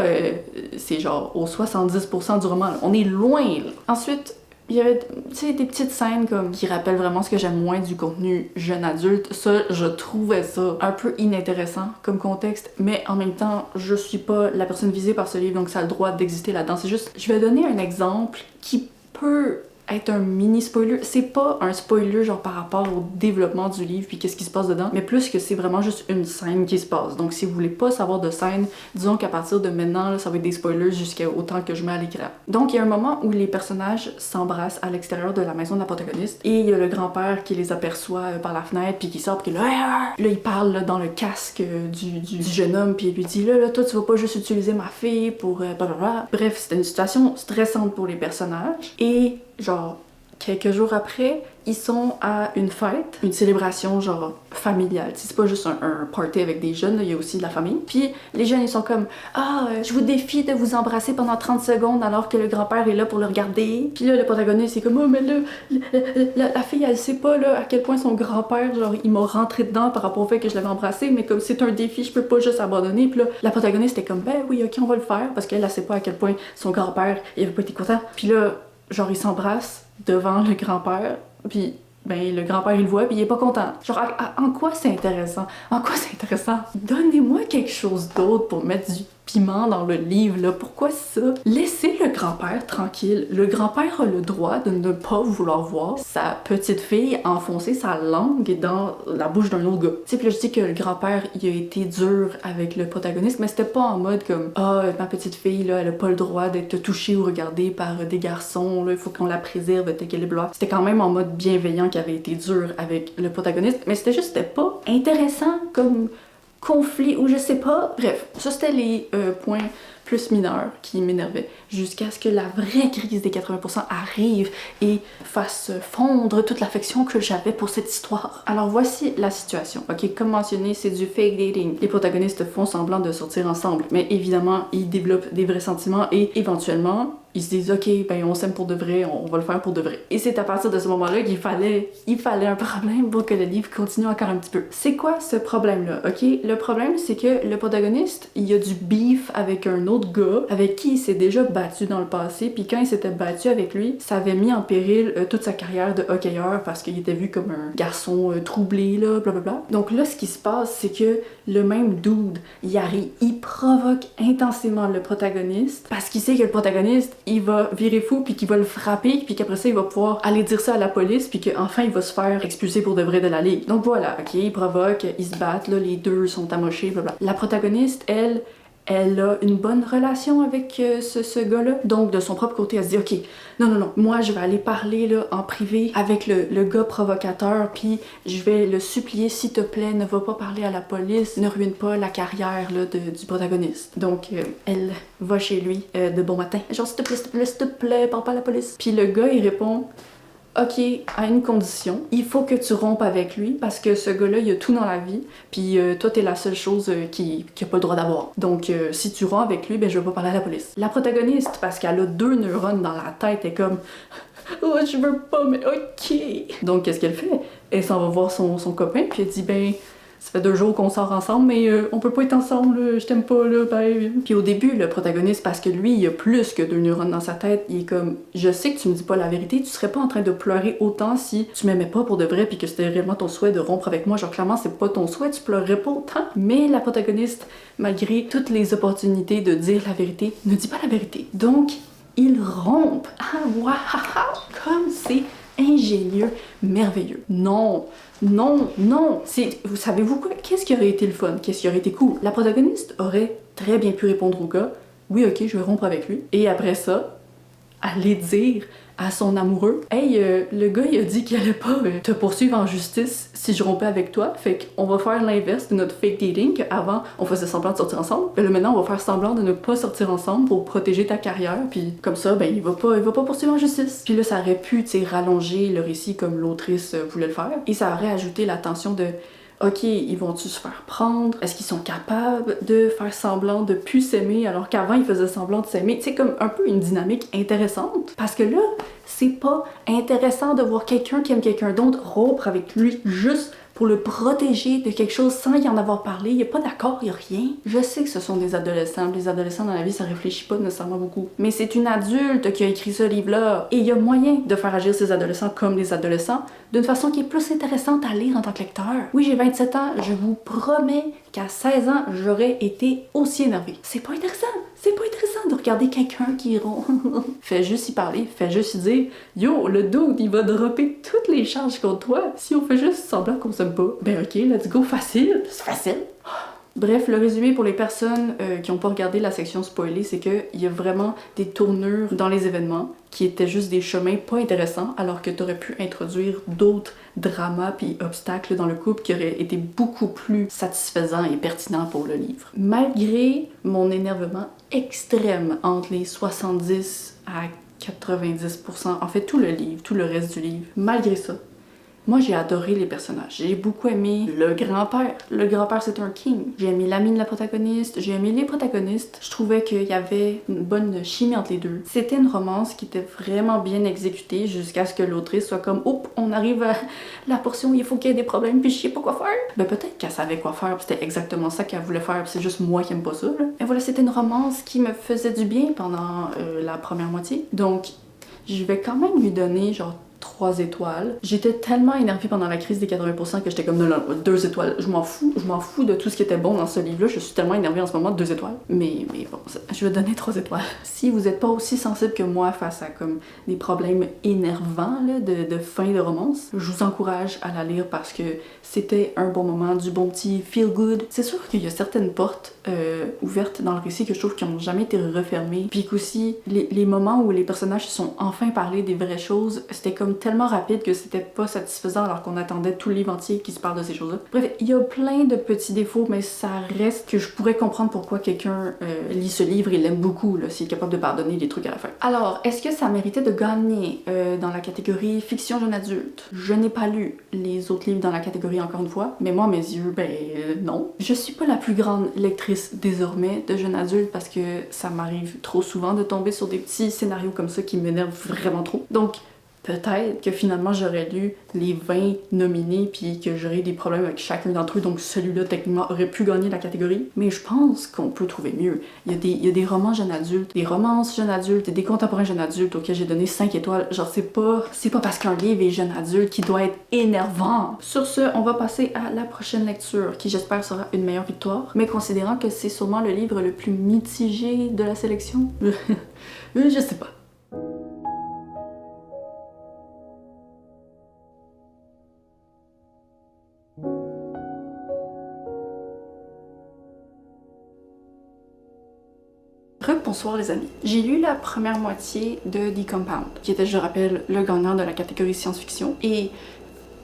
c'est genre au 70% du roman, là. On est loin, là. Ensuite, il y avait, tu sais, des petites scènes comme qui rappellent vraiment ce que j'aime moins du contenu jeune adulte. Ça, je trouvais ça un peu inintéressant comme contexte, mais en même temps, je suis pas la personne visée par ce livre, donc ça a le droit d'exister là-dedans. C'est juste, je vais donner un exemple qui peut être un mini spoiler. C'est pas un spoiler genre par rapport au développement du livre puis qu'est-ce qui se passe dedans, mais plus que c'est vraiment juste une scène qui se passe. Donc si vous voulez pas savoir de scène, disons qu'à partir de maintenant, là, ça va être des spoilers jusqu'à autant que je mets à l'écran. Donc il y a un moment où les personnages s'embrassent à l'extérieur de la maison de la protagoniste et il y a le grand-père qui les aperçoit par la fenêtre puis qui sort puis là il parle là, dans le casque du jeune homme puis il lui dit là toi tu vas pas juste utiliser ma fille pour blablabla. Bref, c'était une situation stressante pour les personnages et genre, quelques jours après, ils sont à une fête, une célébration genre familiale. C'est pas juste un party avec des jeunes, il y a aussi de la famille. Puis les jeunes ils sont comme je vous défie de vous embrasser pendant 30 secondes alors que le grand-père est là pour le regarder. Puis là le protagoniste c'est comme oh mais là la fille elle sait pas là à quel point son grand-père genre il m'a rentré dedans par rapport au fait que je l'avais embrassé, mais comme c'est un défi, je peux pas juste abandonner. Puis là la protagoniste était comme ben oui ok on va le faire parce qu'elle sait pas à quel point son grand-père il avait pas été content. Puis là genre ils s'embrassent devant le grand-père, puis ben le grand-père il le voit, puis il est pas content. Genre en quoi c'est intéressant? En quoi c'est intéressant? Donnez-moi quelque chose d'autre pour mettre du piment dans le livre, là. Pourquoi ça? Laissez le grand-père tranquille. Le grand-père a le droit de ne pas vouloir voir sa petite fille enfoncer sa langue dans la bouche d'un autre gars. Tu sais, puis là, je dis que le grand-père, il a été dur avec le protagoniste, mais c'était pas en mode comme ma petite fille, là, elle a pas le droit d'être touchée ou regardée par des garçons, là, il faut qu'on la préserve, telle qu'elle est blanche. C'était quand même en mode bienveillant qui avait été dur avec le protagoniste, mais c'était pas intéressant comme conflit ou je sais pas. Bref, ça c'était les points plus mineurs qui m'énervaient jusqu'à ce que la vraie crise des 80% arrive et fasse fondre toute l'affection que j'avais pour cette histoire. Alors voici la situation. Ok, comme mentionné, c'est du fake dating. Les protagonistes font semblant de sortir ensemble, mais évidemment, ils développent des vrais sentiments et éventuellement, ils se disent ok, ben on s'aime pour de vrai, on va le faire pour de vrai. Et c'est à partir de ce moment-là qu'il fallait un problème pour que le livre continue encore un petit peu. C'est quoi ce problème-là? Ok, le problème c'est que le protagoniste, il y a du beef avec un autre gars avec qui il s'est déjà battu dans le passé, puis quand il s'était battu avec lui, ça avait mis en péril toute sa carrière de hockeyeur parce qu'il était vu comme un garçon troublé, là, blablabla. Donc là, ce qui se passe, c'est que le même dude, il arrive, il provoque intensément le protagoniste parce qu'il sait que le protagoniste il va virer fou, puis qu'il va le frapper, puis qu'après ça, il va pouvoir aller dire ça à la police, puis qu'enfin, il va se faire expulser pour de vrai de la ligue. Donc voilà, ok, il provoque, ils se battent, là, les deux sont amochés, blablabla. La protagoniste, elle a une bonne relation avec ce gars-là. Donc, de son propre côté, elle se dit, OK, non, moi, je vais aller parler là, en privé avec le gars provocateur, puis je vais le supplier, s'il te plaît, ne va pas parler à la police, ne ruine pas la carrière là, du protagoniste. Donc, elle va chez lui de bon matin. Genre, s'il te plaît, parle pas à la police. Puis le gars, il répond, OK, à une condition, il faut que tu rompes avec lui parce que ce gars-là, il a tout dans la vie, puis toi, t'es la seule chose qu'il a pas le droit d'avoir. Donc, si tu rompes avec lui, ben je vais pas parler à la police. La protagoniste, parce qu'elle a 2 neurones dans la tête, est comme oh, je veux pas, mais OK. Donc, qu'est-ce qu'elle fait? Elle s'en va voir son copain, puis elle dit ben ça fait 2 jours qu'on sort ensemble, mais on peut pas être ensemble, là, je t'aime pas, là, bye. Puis au début, le protagoniste, parce que lui, il a plus que 2 neurones dans sa tête, il est comme, je sais que tu me dis pas la vérité, tu serais pas en train de pleurer autant si tu m'aimais pas pour de vrai, puis que c'était réellement ton souhait de rompre avec moi. Genre, clairement, c'est pas ton souhait, tu pleurerais pas autant. Mais la protagoniste, malgré toutes les opportunités de dire la vérité, ne dit pas la vérité. Donc, ils rompent. Ah, waouh! Comme c'est ingénieux, merveilleux. Non, vous savez-vous quoi? Qu'est-ce qui aurait été le fun? Qu'est-ce qui aurait été cool? La protagoniste aurait très bien pu répondre au gars, oui, ok, je vais rompre avec lui. Et après ça, aller dire à son amoureux, hey, le gars, il a dit qu'il allait pas te poursuivre en justice si je rompais avec toi, fait qu'on va faire l'inverse de notre fake dating, qu'avant, on faisait semblant de sortir ensemble, mais là, maintenant, on va faire semblant de ne pas sortir ensemble pour protéger ta carrière, puis comme ça, ben, il va pas poursuivre en justice. Puis là, ça aurait pu, tu sais, rallonger le récit comme l'autrice voulait le faire, et ça aurait ajouté la tension de OK, ils vont-tu se faire prendre? Est-ce qu'ils sont capables de faire semblant de plus s'aimer alors qu'avant ils faisaient semblant de s'aimer? C'est comme un peu une dynamique intéressante. Parce que là, c'est pas intéressant de voir quelqu'un qui aime quelqu'un d'autre rompre avec lui juste pour le protéger de quelque chose sans y en avoir parlé. Il n'y a pas d'accord, il n'y a rien. Je sais que ce sont des adolescents. Les adolescents dans la vie, ça réfléchit pas nécessairement beaucoup. Mais c'est une adulte qui a écrit ce livre-là. Et il y a moyen de faire agir ces adolescents comme des adolescents d'une façon qui est plus intéressante à lire en tant que lecteur. Oui, j'ai 27 ans. Je vous promets qu'à 16 ans, j'aurais été aussi énervée. C'est pas intéressant. C'est pas intéressant de regarder quelqu'un qui rompt. Fais juste y parler, fais juste y dire yo, le dude, il va dropper toutes les charges contre toi si on fait juste semblant qu'on s'aime pas. Ben ok, let's go, facile, c'est facile. Bref, le résumé pour les personnes qui n'ont pas regardé la section spoilée, c'est qu'il y a vraiment des tournures dans les événements qui étaient juste des chemins pas intéressants, alors que tu aurais pu introduire d'autres dramas puis obstacles dans le couple qui auraient été beaucoup plus satisfaisants et pertinents pour le livre. Malgré mon énervement extrême entre les 70 à 90%, en fait tout le livre, tout le reste du livre, malgré ça, moi, j'ai adoré les personnages. J'ai beaucoup aimé le grand-père. Le grand-père, c'est un king. J'ai aimé l'ami de la protagoniste. J'ai aimé les protagonistes. Je trouvais qu'il y avait une bonne chimie entre les deux. C'était une romance qui était vraiment bien exécutée jusqu'à ce que l'autrice soit comme « Oups, on arrive à la portion où il faut qu'il y ait des problèmes puis je sais pas quoi faire. » Ben peut-être qu'elle savait quoi faire, c'était exactement ça qu'elle voulait faire, c'est juste moi qui aime pas ça, là. Et voilà, c'était une romance qui me faisait du bien pendant la première moitié. Donc, je vais quand même lui donner genre 3 étoiles. J'étais tellement énervée pendant la crise des 80% que j'étais comme non, 2 étoiles. Je m'en fous de tout ce qui était bon dans ce livre-là. Je suis tellement énervée en ce moment, 2 étoiles. Mais bon, je vais donner 3 étoiles. Si vous n'êtes pas aussi sensible que moi face à comme des problèmes énervants là, de fin de romance, je vous encourage à la lire parce que c'était un bon moment, du bon petit feel good. C'est sûr qu'il y a certaines portes ouvertes dans le récit que je trouve qui n'ont jamais été refermées. Puis qu'aussi, les moments où les personnages se sont enfin parlé des vraies choses, c'était comme tellement rapide que c'était pas satisfaisant alors qu'on attendait tout le livre entier qui se parle de ces choses-là. Bref, il y a plein de petits défauts, mais ça reste que je pourrais comprendre pourquoi quelqu'un lit ce livre et l'aime beaucoup, là, s'il est capable de pardonner des trucs à la fin. Alors, est-ce que ça méritait de gagner dans la catégorie fiction jeune adulte? Je n'ai pas lu les autres livres dans la catégorie encore une fois, mais moi, à mes yeux, non. Je suis pas la plus grande lectrice désormais de jeune adulte parce que ça m'arrive trop souvent de tomber sur des petits scénarios comme ça qui m'énervent vraiment trop. Donc, peut-être que finalement j'aurais lu les 20 nominés puis que j'aurais des problèmes avec chacun d'entre eux, donc celui-là techniquement aurait pu gagner la catégorie. Mais je pense qu'on peut trouver mieux. Il y a des romans jeunes adultes, des romances jeunes adultes et des contemporains jeunes adultes auxquels j'ai donné 5 étoiles. Genre c'est pas parce qu'un livre est jeune adulte qu'il doit être énervant. Sur ce, on va passer à la prochaine lecture qui j'espère sera une meilleure victoire, mais considérant que c'est sûrement le livre le plus mitigé de la sélection, je sais pas. Bonsoir les amis. J'ai lu la première moitié de The Compound, qui était, je rappelle, le gagnant de la catégorie science-fiction. Et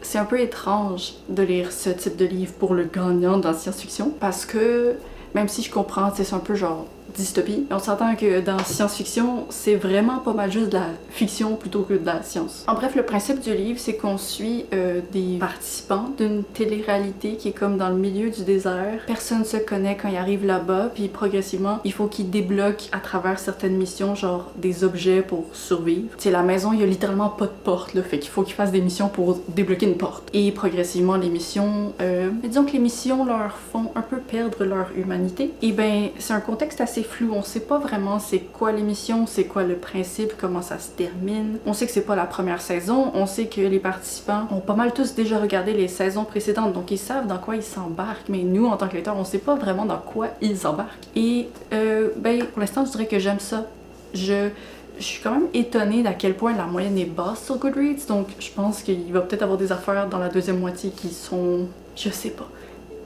c'est un peu étrange de lire ce type de livre pour le gagnant dans science-fiction, parce que même si je comprends, c'est un peu genre dystopie, on s'entend que dans science-fiction, c'est vraiment pas mal juste de la fiction plutôt que de la science. En bref, le principe du livre, c'est qu'on suit des participants d'une télé-réalité qui est comme dans le milieu du désert. Personne se connaît quand ils arrivent là-bas, puis progressivement, il faut qu'ils débloquent à travers certaines missions, genre des objets pour survivre. Tu sais, la maison, il y a littéralement pas de porte, là, fait qu'il faut qu'ils fassent des missions pour débloquer une porte. Et progressivement, les missions, disons que les missions leur font un peu perdre leur humanité. Et ben, c'est un contexte assez flou, on sait pas vraiment c'est quoi l'émission, c'est quoi le principe, comment ça se termine. On sait que c'est pas la première saison, on sait que les participants ont pas mal tous déjà regardé les saisons précédentes, donc ils savent dans quoi ils s'embarquent, mais nous en tant que lecteurs, on sait pas vraiment dans quoi ils s'embarquent. Et ben pour l'instant, je dirais que j'aime ça. Je suis quand même étonnée d'à quel point la moyenne est basse sur Goodreads, donc je pense qu'il va peut-être avoir des affaires dans la deuxième moitié qui sont... je sais pas.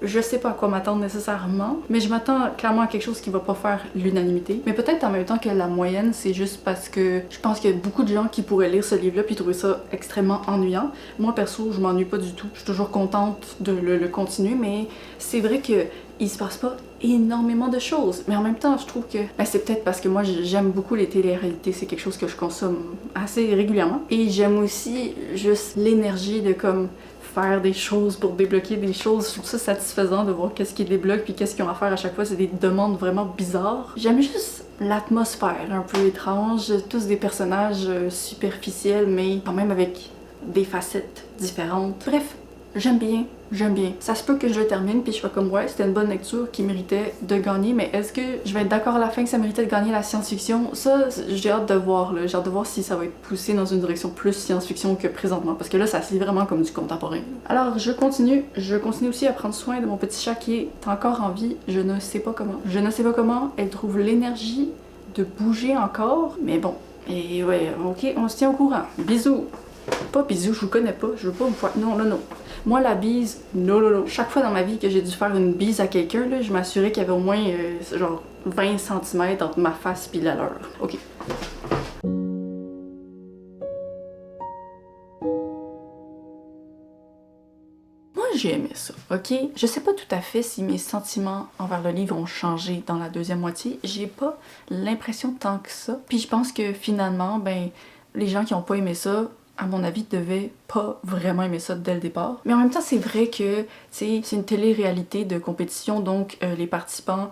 Je sais pas à quoi m'attendre nécessairement, mais je m'attends clairement à quelque chose qui va pas faire l'unanimité. Mais peut-être en même temps que la moyenne, c'est juste parce que je pense qu'il y a beaucoup de gens qui pourraient lire ce livre-là puis trouver ça extrêmement ennuyant. Moi, perso, je m'ennuie pas du tout. Je suis toujours contente de le continuer, mais c'est vrai que il se passe pas énormément de choses. Mais en même temps, je trouve que c'est peut-être parce que moi, j'aime beaucoup les télé-réalités. C'est quelque chose que je consomme assez régulièrement. Et j'aime aussi juste l'énergie de comme faire des choses pour débloquer des choses. Je trouve ça satisfaisant de voir qu'est-ce qu'ils débloquent puis qu'est-ce qu'ils ont à faire à chaque fois. C'est des demandes vraiment bizarres. J'aime juste l'atmosphère un peu étrange. Tous des personnages superficiels, mais quand même avec des facettes différentes. Bref, j'aime bien. J'aime bien. Ça se peut que je le termine puis je sois comme ouais, c'était une bonne lecture qui méritait de gagner, mais est-ce que je vais être d'accord à la fin que ça méritait de gagner la science-fiction? Ça, j'ai hâte de voir là. J'ai hâte de voir si ça va être poussé dans une direction plus science-fiction que présentement, parce que là, ça se lit vraiment comme du contemporain. Alors, je continue aussi à prendre soin de mon petit chat qui est encore en vie. Je ne sais pas comment. Je ne sais pas comment elle trouve l'énergie de bouger encore, mais bon. Et ouais, ok, on se tient au courant. Bisous! Pas bisous, je vous connais pas, je veux pas me faire... Non, non, non. Moi, la bise, non, non, non. Chaque fois dans ma vie que j'ai dû faire une bise à quelqu'un, là, je m'assurais qu'il y avait au moins genre 20 cm entre ma face et la leur. Ok. Moi, j'ai aimé ça, ok? Je sais pas tout à fait si mes sentiments envers le livre ont changé dans la deuxième moitié. J'ai pas l'impression tant que ça. Puis je pense que finalement, ben, les gens qui ont pas aimé ça, à mon avis, devaient pas vraiment aimer ça dès le départ. Mais en même temps, c'est vrai que c'est une télé-réalité de compétition, donc les participants...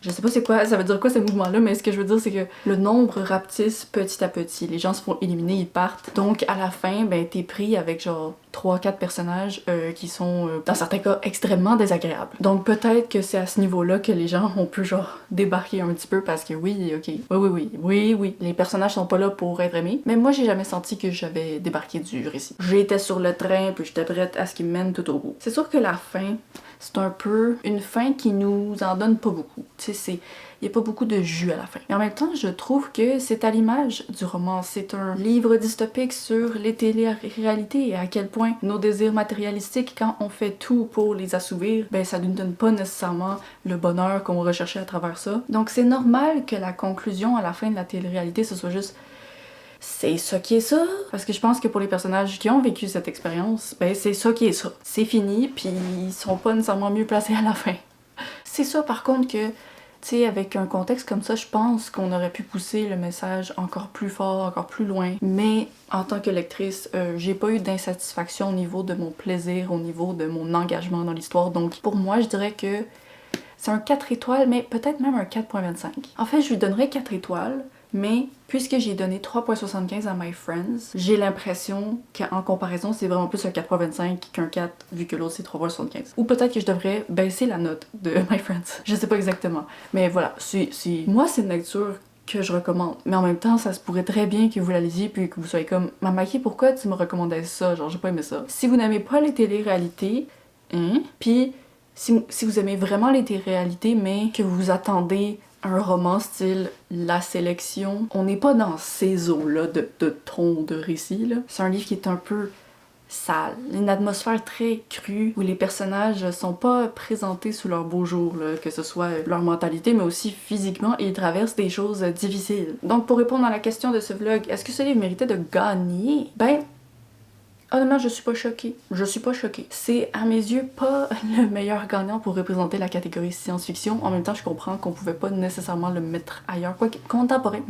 Je sais pas c'est quoi, ça veut dire quoi ce mouvement-là, mais ce que je veux dire, c'est que le nombre rapetisse petit à petit. Les gens se font éliminer, ils partent. Donc, à la fin, ben, t'es pris avec genre 3-4 personnages qui sont, dans certains cas, extrêmement désagréables. Donc, peut-être que c'est à ce niveau-là que les gens ont pu genre débarquer un petit peu parce que oui, ok, oui, les personnages sont pas là pour être aimés. Mais moi, j'ai jamais senti que j'avais débarqué du récit. J'étais sur le train, puis j'étais prête à ce qu'il me mène tout au bout. C'est sûr que la fin... c'est un peu une fin qui nous en donne pas beaucoup. Tu sais, il y a pas beaucoup de jus à la fin. Mais en même temps, je trouve que c'est à l'image du roman. C'est un livre dystopique sur les télé-réalités et à quel point nos désirs matérialistiques, quand on fait tout pour les assouvir, ben ça nous donne pas nécessairement le bonheur qu'on recherchait à travers ça. Donc c'est normal que la conclusion à la fin de la télé-réalité, ce soit juste c'est ça qui est ça. Parce que je pense que pour les personnages qui ont vécu cette expérience, ben c'est ça qui est ça. C'est fini, puis ils sont pas nécessairement mieux placés à la fin. C'est ça par contre que, tu sais, avec un contexte comme ça, je pense qu'on aurait pu pousser le message encore plus fort, encore plus loin. Mais en tant que lectrice, j'ai pas eu d'insatisfaction au niveau de mon plaisir, au niveau de mon engagement dans l'histoire. Donc pour moi, je dirais que c'est un 4 étoiles, mais peut-être même un 4.25. En fait, je lui donnerais 4 étoiles, mais puisque j'ai donné 3.75 à My Friends, j'ai l'impression qu'en comparaison, c'est vraiment plus un 4.25 qu'un 4, vu que l'autre c'est 3.75. Ou peut-être que je devrais baisser la note de My Friends. Je sais pas exactement. Mais voilà, moi c'est une lecture que je recommande. Mais en même temps, ça se pourrait très bien que vous la lisiez puis que vous soyez comme « Mamaki, pourquoi tu me recommandais ça? Genre, j'ai pas aimé ça. » Si vous n'aimez pas les télé-réalités, puis si vous aimez vraiment les télé-réalités, mais que vous attendez un roman style La Sélection, on n'est pas dans ces eaux-là de ton de récit, là. C'est un livre qui est un peu sale. Une atmosphère très crue où les personnages sont pas présentés sous leur beau jour, là, que ce soit leur mentalité, mais aussi physiquement, et ils traversent des choses difficiles. Donc pour répondre à la question de ce vlog, est-ce que ce livre méritait de gagner? Ben, honnêtement, je suis pas choquée. Je suis pas choquée. C'est, à mes yeux, pas le meilleur gagnant pour représenter la catégorie science-fiction. En même temps, je comprends qu'on pouvait pas nécessairement le mettre ailleurs. Quoique, contemporain,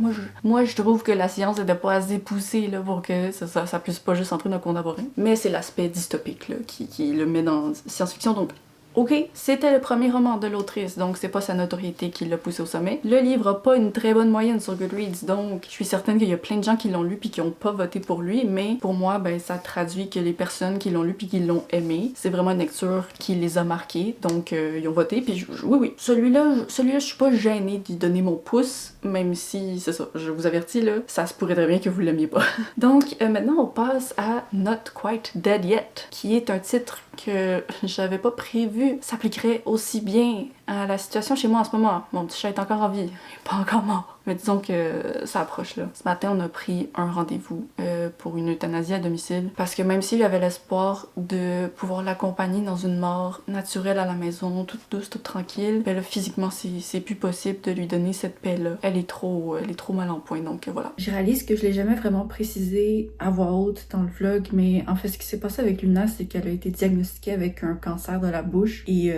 moi, je trouve que la science était pas assez poussée là, pour que ça puisse pas juste entrer dans le contemporain. Mais c'est l'aspect dystopique là, qui le met dans science-fiction, donc ok, c'était le premier roman de l'autrice, donc c'est pas sa notoriété qui l'a poussé au sommet. Le livre a pas une très bonne moyenne sur Goodreads, donc je suis certaine qu'il y a plein de gens qui l'ont lu puis qui ont pas voté pour lui, mais pour moi, ben ça traduit que les personnes qui l'ont lu puis qui l'ont aimé, c'est vraiment une lecture qui les a marqués, donc ils ont voté, puis oui, celui-là, je suis pas gênée d'y donner mon pouce, même si, c'est ça, je vous avertis là, ça se pourrait très bien que vous l'aimiez pas. Donc maintenant on passe à Not Quite Dead Yet, qui est un titre que j'avais pas prévu s'appliquerait aussi bien à la situation chez moi en ce moment. Mon petit chat est encore en vie, il est pas encore mort. Mais disons que ça approche là. Ce matin, on a pris un rendez-vous pour une euthanasie à domicile parce que même s'il y avait l'espoir de pouvoir l'accompagner dans une mort naturelle à la maison, toute douce, toute tranquille, ben là, physiquement, c'est plus possible de lui donner cette paix-là. Elle est trop mal en point, donc voilà. Je réalise que je l'ai jamais vraiment précisé à voix haute dans le vlog, mais en fait, ce qui s'est passé avec Luna, c'est qu'elle a été diagnostiquée avec un cancer de la bouche et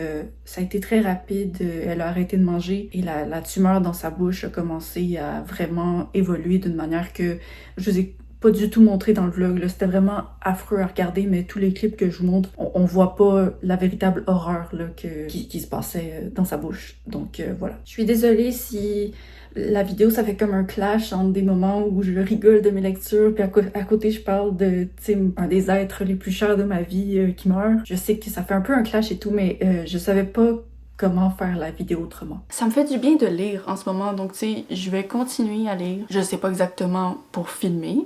ça a été très rapide. Elle a arrêté de manger et la tumeur dans sa bouche a commencé à vraiment évoluer d'une manière que je vous ai pas du tout montré dans le vlog. C'était vraiment affreux à regarder, mais tous les clips que je vous montre, on voit pas la véritable horreur là, qui se passait dans sa bouche. Donc voilà. Je suis désolée si la vidéo, ça fait comme un clash entre des moments où je rigole de mes lectures, puis à côté, je parle de, tu sais, un des êtres les plus chers de ma vie qui meurt. Je sais que ça fait un peu un clash et tout, mais je savais pas comment faire la vidéo autrement. Ça me fait du bien de lire en ce moment, donc tu sais, je vais continuer à lire. Je sais pas exactement pour filmer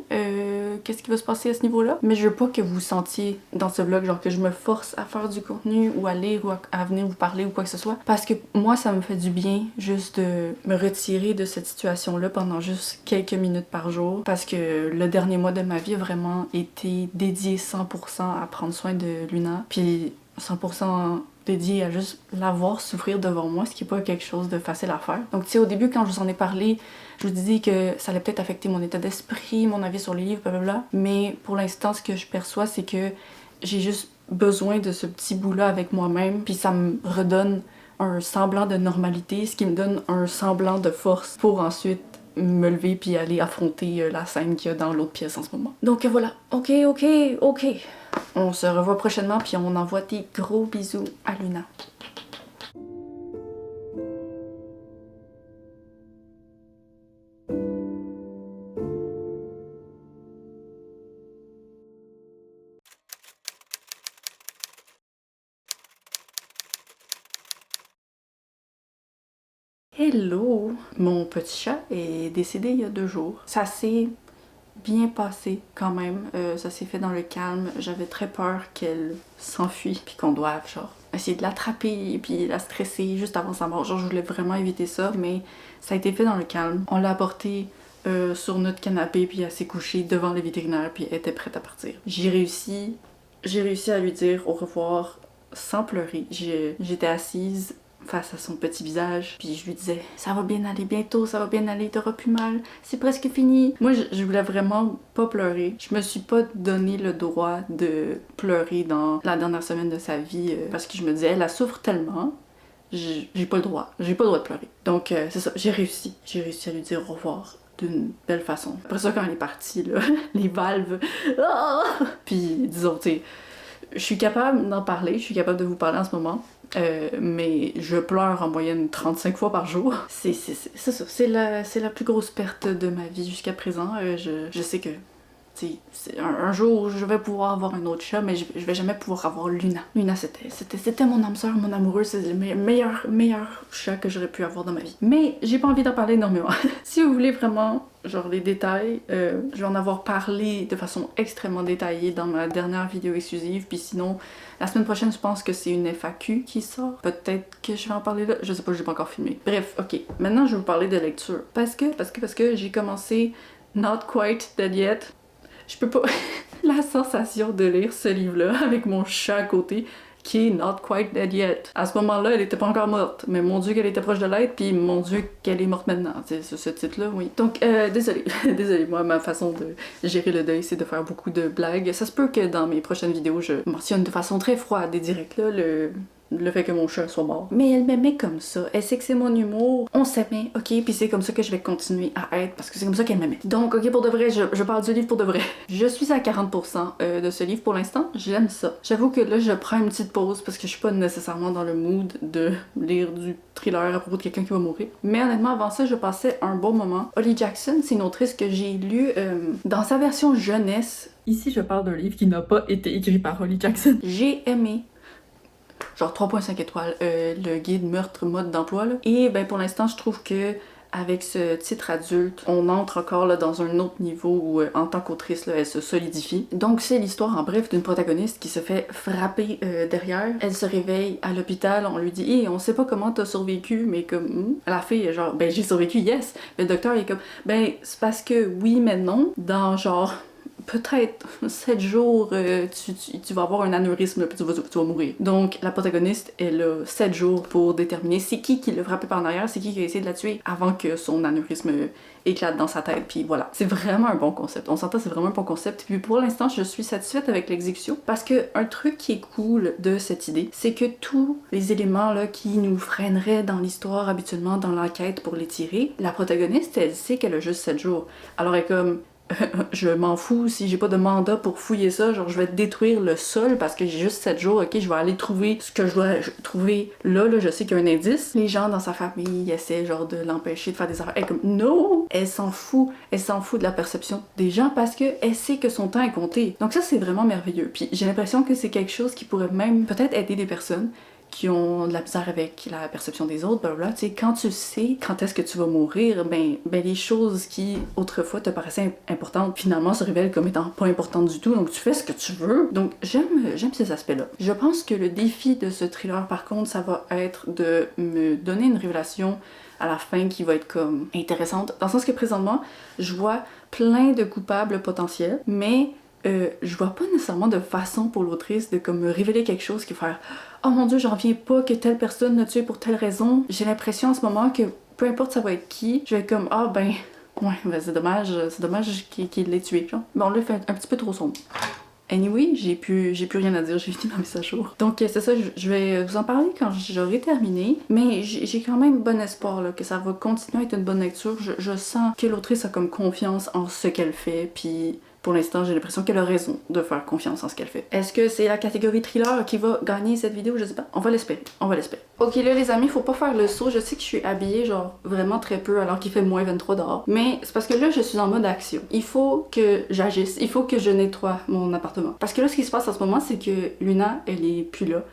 qu'est-ce qui va se passer à ce niveau-là, mais je veux pas que vous sentiez dans ce vlog genre que je me force à faire du contenu ou à lire ou à venir vous parler ou quoi que ce soit, parce que moi ça me fait du bien juste de me retirer de cette situation-là pendant juste quelques minutes par jour, parce que le dernier mois de ma vie a vraiment été dédié 100% à prendre soin de Luna, puis 100% dédié à juste la voir souffrir devant moi, ce qui est pas quelque chose de facile à faire. Donc tu sais, au début quand je vous en ai parlé, je vous disais que ça allait peut-être affecter mon état d'esprit, mon avis sur les livres, blablabla, mais pour l'instant ce que je perçois c'est que j'ai juste besoin de ce petit bout-là avec moi-même, puis ça me redonne un semblant de normalité, ce qui me donne un semblant de force pour ensuite me lever puis aller affronter la scène qu'il y a dans l'autre pièce en ce moment. Donc voilà, ok. On se revoit prochainement puis on envoie des gros bisous à Luna. Hello! Mon petit chat est décédé il y a 2 jours. Ça s'est bien passé quand même. Ça s'est fait dans le calme. J'avais très peur qu'elle s'enfuit puis qu'on doive genre essayer de l'attraper et puis la stresser juste avant sa mort. Genre je voulais vraiment éviter ça, mais ça a été fait dans le calme. On l'a apportée sur notre canapé puis elle s'est couchée devant le vétérinaire puis elle était prête à partir. J'ai réussi à lui dire au revoir sans pleurer. J'étais assise face à son petit visage, puis je lui disais ça va bien aller bientôt, ça va bien aller, t'auras plus mal, c'est presque fini. Moi je voulais vraiment pas pleurer. Je me suis pas donné le droit de pleurer dans la dernière semaine de sa vie parce que je me disais elle souffre tellement, j'ai pas le droit de pleurer. Donc c'est ça, j'ai réussi à lui dire au revoir d'une belle façon. Après ça quand elle est partie là, les valves puis disons tu sais, je suis capable d'en parler, je suis capable de vous parler en ce moment. Mais je pleure en moyenne 35 fois par jour. C'est ça, c'est la plus grosse perte de ma vie jusqu'à présent. Je sais que un jour je vais pouvoir avoir un autre chat, mais je vais jamais pouvoir avoir Luna. Luna c'était mon âme sœur, mon amoureuse, c'est le meilleur chat que j'aurais pu avoir dans ma vie. Mais j'ai pas envie d'en parler énormément. Si vous voulez vraiment genre les détails, je vais en avoir parlé de façon extrêmement détaillée dans ma dernière vidéo exclusive, puis sinon la semaine prochaine je pense que c'est une FAQ qui sort. Peut-être que je vais en parler là, je sais pas, j'ai pas encore filmé. Bref, ok, maintenant je vais vous parler de lecture. Parce que j'ai commencé Not Quite Dead Yet. Je peux pas. La la sensation de lire ce livre-là avec mon chat à côté qui est not quite dead yet. À ce moment-là, elle était pas encore morte, mais mon Dieu qu'elle était proche de l'être, puis mon Dieu qu'elle est morte maintenant. C'est ce titre-là, oui. Donc, désolée. Désolée, moi, ma façon de gérer le deuil, c'est de faire beaucoup de blagues. Ça se peut que dans mes prochaines vidéos, je mentionne de façon très froide et directe, là, le fait que mon chat soit mort. Mais elle m'aimait comme ça. Elle sait que c'est mon humour. On s'aimait, ok? Puis c'est comme ça que je vais continuer à être parce que c'est comme ça qu'elle m'aimait. Donc, ok, pour de vrai, je parle du livre pour de vrai. Je suis à 40% de ce livre pour l'instant. J'aime ça. J'avoue que là, je prends une petite pause parce que je suis pas nécessairement dans le mood de lire du thriller à propos de quelqu'un qui va mourir. Mais honnêtement, avant ça, je passais un bon moment. Holly Jackson, c'est une autrice que j'ai lue dans sa version jeunesse. Ici, je parle d'un livre qui n'a pas été écrit par Holly Jackson. J'ai aimé. Genre 3.5 étoiles, le guide meurtre mode d'emploi là. Et ben pour l'instant je trouve que avec ce titre adulte, on entre encore là, dans un autre niveau où en tant qu'autrice là, elle se solidifie. Donc c'est l'histoire en bref d'une protagoniste qui se fait frapper derrière. Elle se réveille à l'hôpital, on lui dit hey, on sait pas comment t'as survécu, mais comme la fille est genre ben j'ai survécu, yes. Le docteur est comme ben c'est parce que oui mais non, dans genre peut-être 7 jours, tu vas avoir un anévrisme puis tu vas mourir. Donc la protagoniste, elle a 7 jours pour déterminer c'est qui l'a frappé par en arrière, c'est qui a essayé de la tuer avant que son anévrisme éclate dans sa tête, puis voilà. C'est vraiment un bon concept. On s'entend, c'est vraiment un bon concept. Puis pour l'instant, je suis satisfaite avec l'exécution parce que un truc qui est cool de cette idée, c'est que tous les éléments là qui nous freineraient dans l'histoire habituellement, dans l'enquête pour les tirer, la protagoniste, elle sait qu'elle a juste 7 jours. Alors elle est comme je m'en fous si j'ai pas de mandat pour fouiller ça, genre je vais détruire le sol parce que j'ai juste 7 jours, ok, je vais aller trouver ce que je dois trouver là, je sais qu'il y a un indice. Les gens dans sa famille essaient genre de l'empêcher de faire des affaires. Elle est comme non, elle s'en fout de la perception des gens parce que elle sait que son temps est compté. Donc ça c'est vraiment merveilleux. Puis j'ai l'impression que c'est quelque chose qui pourrait même peut-être aider des personnes qui ont de la misère avec la perception des autres, blablabla. Tu sais, quand tu sais quand est-ce que tu vas mourir, ben les choses qui autrefois te paraissaient importantes, finalement se révèlent comme étant pas importantes du tout, donc tu fais ce que tu veux. Donc j'aime ces aspects-là. Je pense que le défi de ce thriller, par contre, ça va être de me donner une révélation à la fin qui va être comme intéressante, dans le sens que présentement, je vois plein de coupables potentiels, mais je vois pas nécessairement de façon pour l'autrice de comme me révéler quelque chose qui va faire oh mon dieu, j'en reviens pas que telle personne l'a tué pour telle raison. J'ai l'impression en ce moment que peu importe ça va être qui, je vais être comme ah ben ouais, c'est dommage qu'il l'ait tué, genre. Bon là, fait un petit peu trop sombre. Anyway, j'ai plus rien à dire, j'ai fini ma mise à jour. Donc c'est ça, je vais vous en parler quand j'aurai terminé, mais j'ai quand même bon espoir là, que ça va continuer à être une bonne lecture. Je sens que l'autrice a comme confiance en ce qu'elle fait, puis pour l'instant, j'ai l'impression qu'elle a raison de faire confiance en ce qu'elle fait. Est-ce que c'est la catégorie thriller qui va gagner cette vidéo? Je sais pas. On va l'espérer. Ok, là les amis, faut pas faire le saut. Je sais que je suis habillée genre vraiment très peu alors qu'il fait moins 23 dehors. Mais c'est parce que là, je suis en mode action. Il faut que j'agisse. Il faut que je nettoie mon appartement. Parce que là, ce qui se passe en ce moment, c'est que Luna, elle est plus là.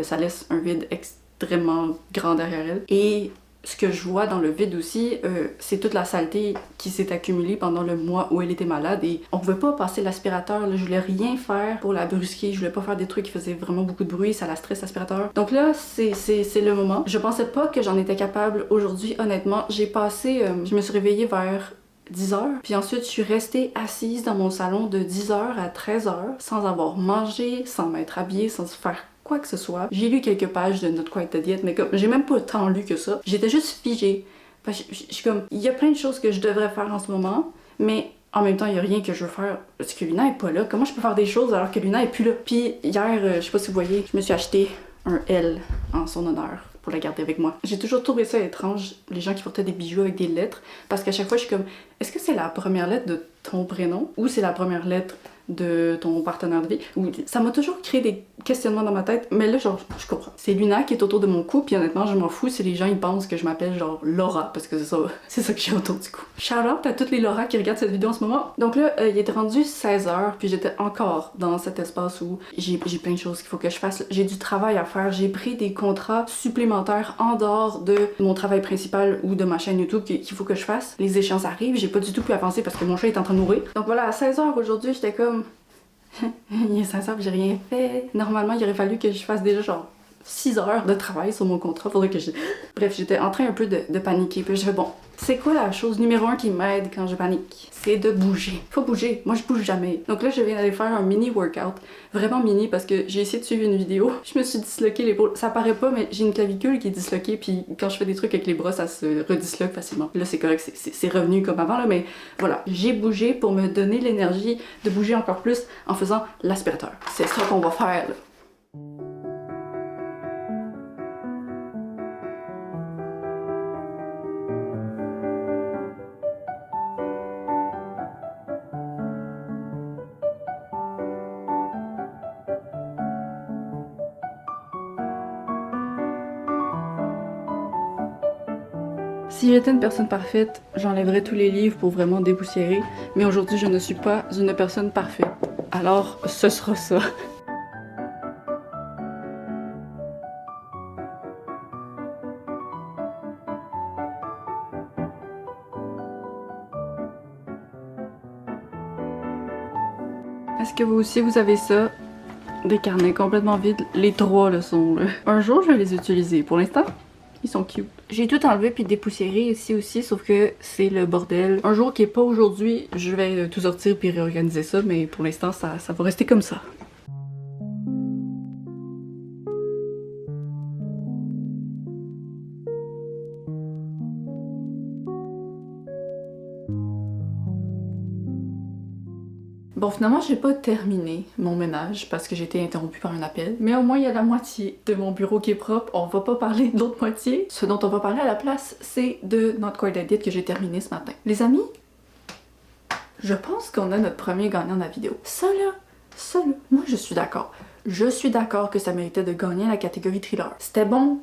Ça laisse un vide extrêmement grand derrière elle. Et ce que je vois dans le vide aussi, c'est toute la saleté qui s'est accumulée pendant le mois où elle était malade et on pouvait pas passer l'aspirateur, là, je voulais rien faire pour la brusquer, je voulais pas faire des trucs qui faisaient vraiment beaucoup de bruit, ça la stresse l'aspirateur. Donc là, c'est le moment. Je pensais pas que j'en étais capable aujourd'hui, honnêtement. J'ai passé, je me suis réveillée vers 10h, puis ensuite je suis restée assise dans mon salon de 10h à 13h sans avoir mangé, sans m'être habillée, sans faire quoi que ce soit. J'ai lu quelques pages de Not Quite Dead Yet, mais comme j'ai même pas tant lu que ça. J'étais juste figée. Je suis comme, il y a plein de choses que je devrais faire en ce moment, mais en même temps, il y a rien que je veux faire parce que Luna est pas là. Comment je peux faire des choses alors que Luna est plus là? Puis hier, je sais pas si vous voyez, je me suis acheté un L en son honneur pour la garder avec moi. J'ai toujours trouvé ça étrange, les gens qui portaient des bijoux avec des lettres, parce qu'à chaque fois, je suis comme, est-ce que c'est la première lettre de ton prénom ou c'est la première lettre de ton partenaire de vie? Ou ça m'a toujours créé des questionnements dans ma tête, mais là genre je comprends. C'est Luna qui est autour de mon cou, puis honnêtement je m'en fous si les gens ils pensent que je m'appelle genre Laura, parce que c'est ça que j'ai autour du cou. Shout out à toutes les Laura qui regardent cette vidéo en ce moment. Donc là il est rendu 16h, puis j'étais encore dans cet espace où j'ai plein de choses qu'il faut que je fasse. J'ai du travail à faire, j'ai pris des contrats supplémentaires en dehors de mon travail principal ou de ma chaîne YouTube qu'il faut que je fasse. Les échéances arrivent, j'ai pas du tout pu avancer parce que mon chat est en train de mourir. Donc voilà, à 16h aujourd'hui j'étais comme il est 16h, j'ai rien fait. Normalement, il aurait fallu que je fasse déjà genre 6 heures de travail sur mon contrat, faudrait que je... Bref, j'étais en train un peu de paniquer, puis je fais bon, c'est quoi la chose numéro 1 qui m'aide quand je panique? C'est de bouger. Faut bouger. Moi, je bouge jamais. Donc là, je viens d'aller faire un mini workout. Vraiment mini parce que j'ai essayé de suivre une vidéo. Je me suis disloqué l'épaule. Ça paraît pas, mais j'ai une clavicule qui est disloquée. Puis quand je fais des trucs avec les bras, ça se redisloque facilement. Là, c'est correct. C'est revenu comme avant, là. Mais voilà. J'ai bougé pour me donner l'énergie de bouger encore plus en faisant l'aspirateur. C'est ça qu'on va faire, là. Si j'étais une personne parfaite, j'enlèverais tous les livres pour vraiment dépoussiérer, mais aujourd'hui je ne suis pas une personne parfaite. Alors, ce sera ça. Est-ce que vous aussi vous avez ça? Des carnets complètement vides, les 3 le sont là. Un jour je vais les utiliser, pour l'instant ils sont cute. J'ai tout enlevé puis dépoussiéré ici aussi, sauf que c'est le bordel. Un jour qui est pas aujourd'hui, je vais tout sortir puis réorganiser ça, mais pour l'instant ça va rester comme ça. Bon, finalement, j'ai pas terminé mon ménage parce que j'ai été interrompue par un appel. Mais au moins, il y a la moitié de mon bureau qui est propre. On va pas parler de l'autre moitié. Ce dont on va parler à la place, c'est de Not Quite Dead Yet que j'ai terminé ce matin. Les amis, je pense qu'on a notre premier gagnant de la vidéo. Ça là, moi je suis d'accord. Je suis d'accord que ça méritait de gagner la catégorie thriller. C'était bon,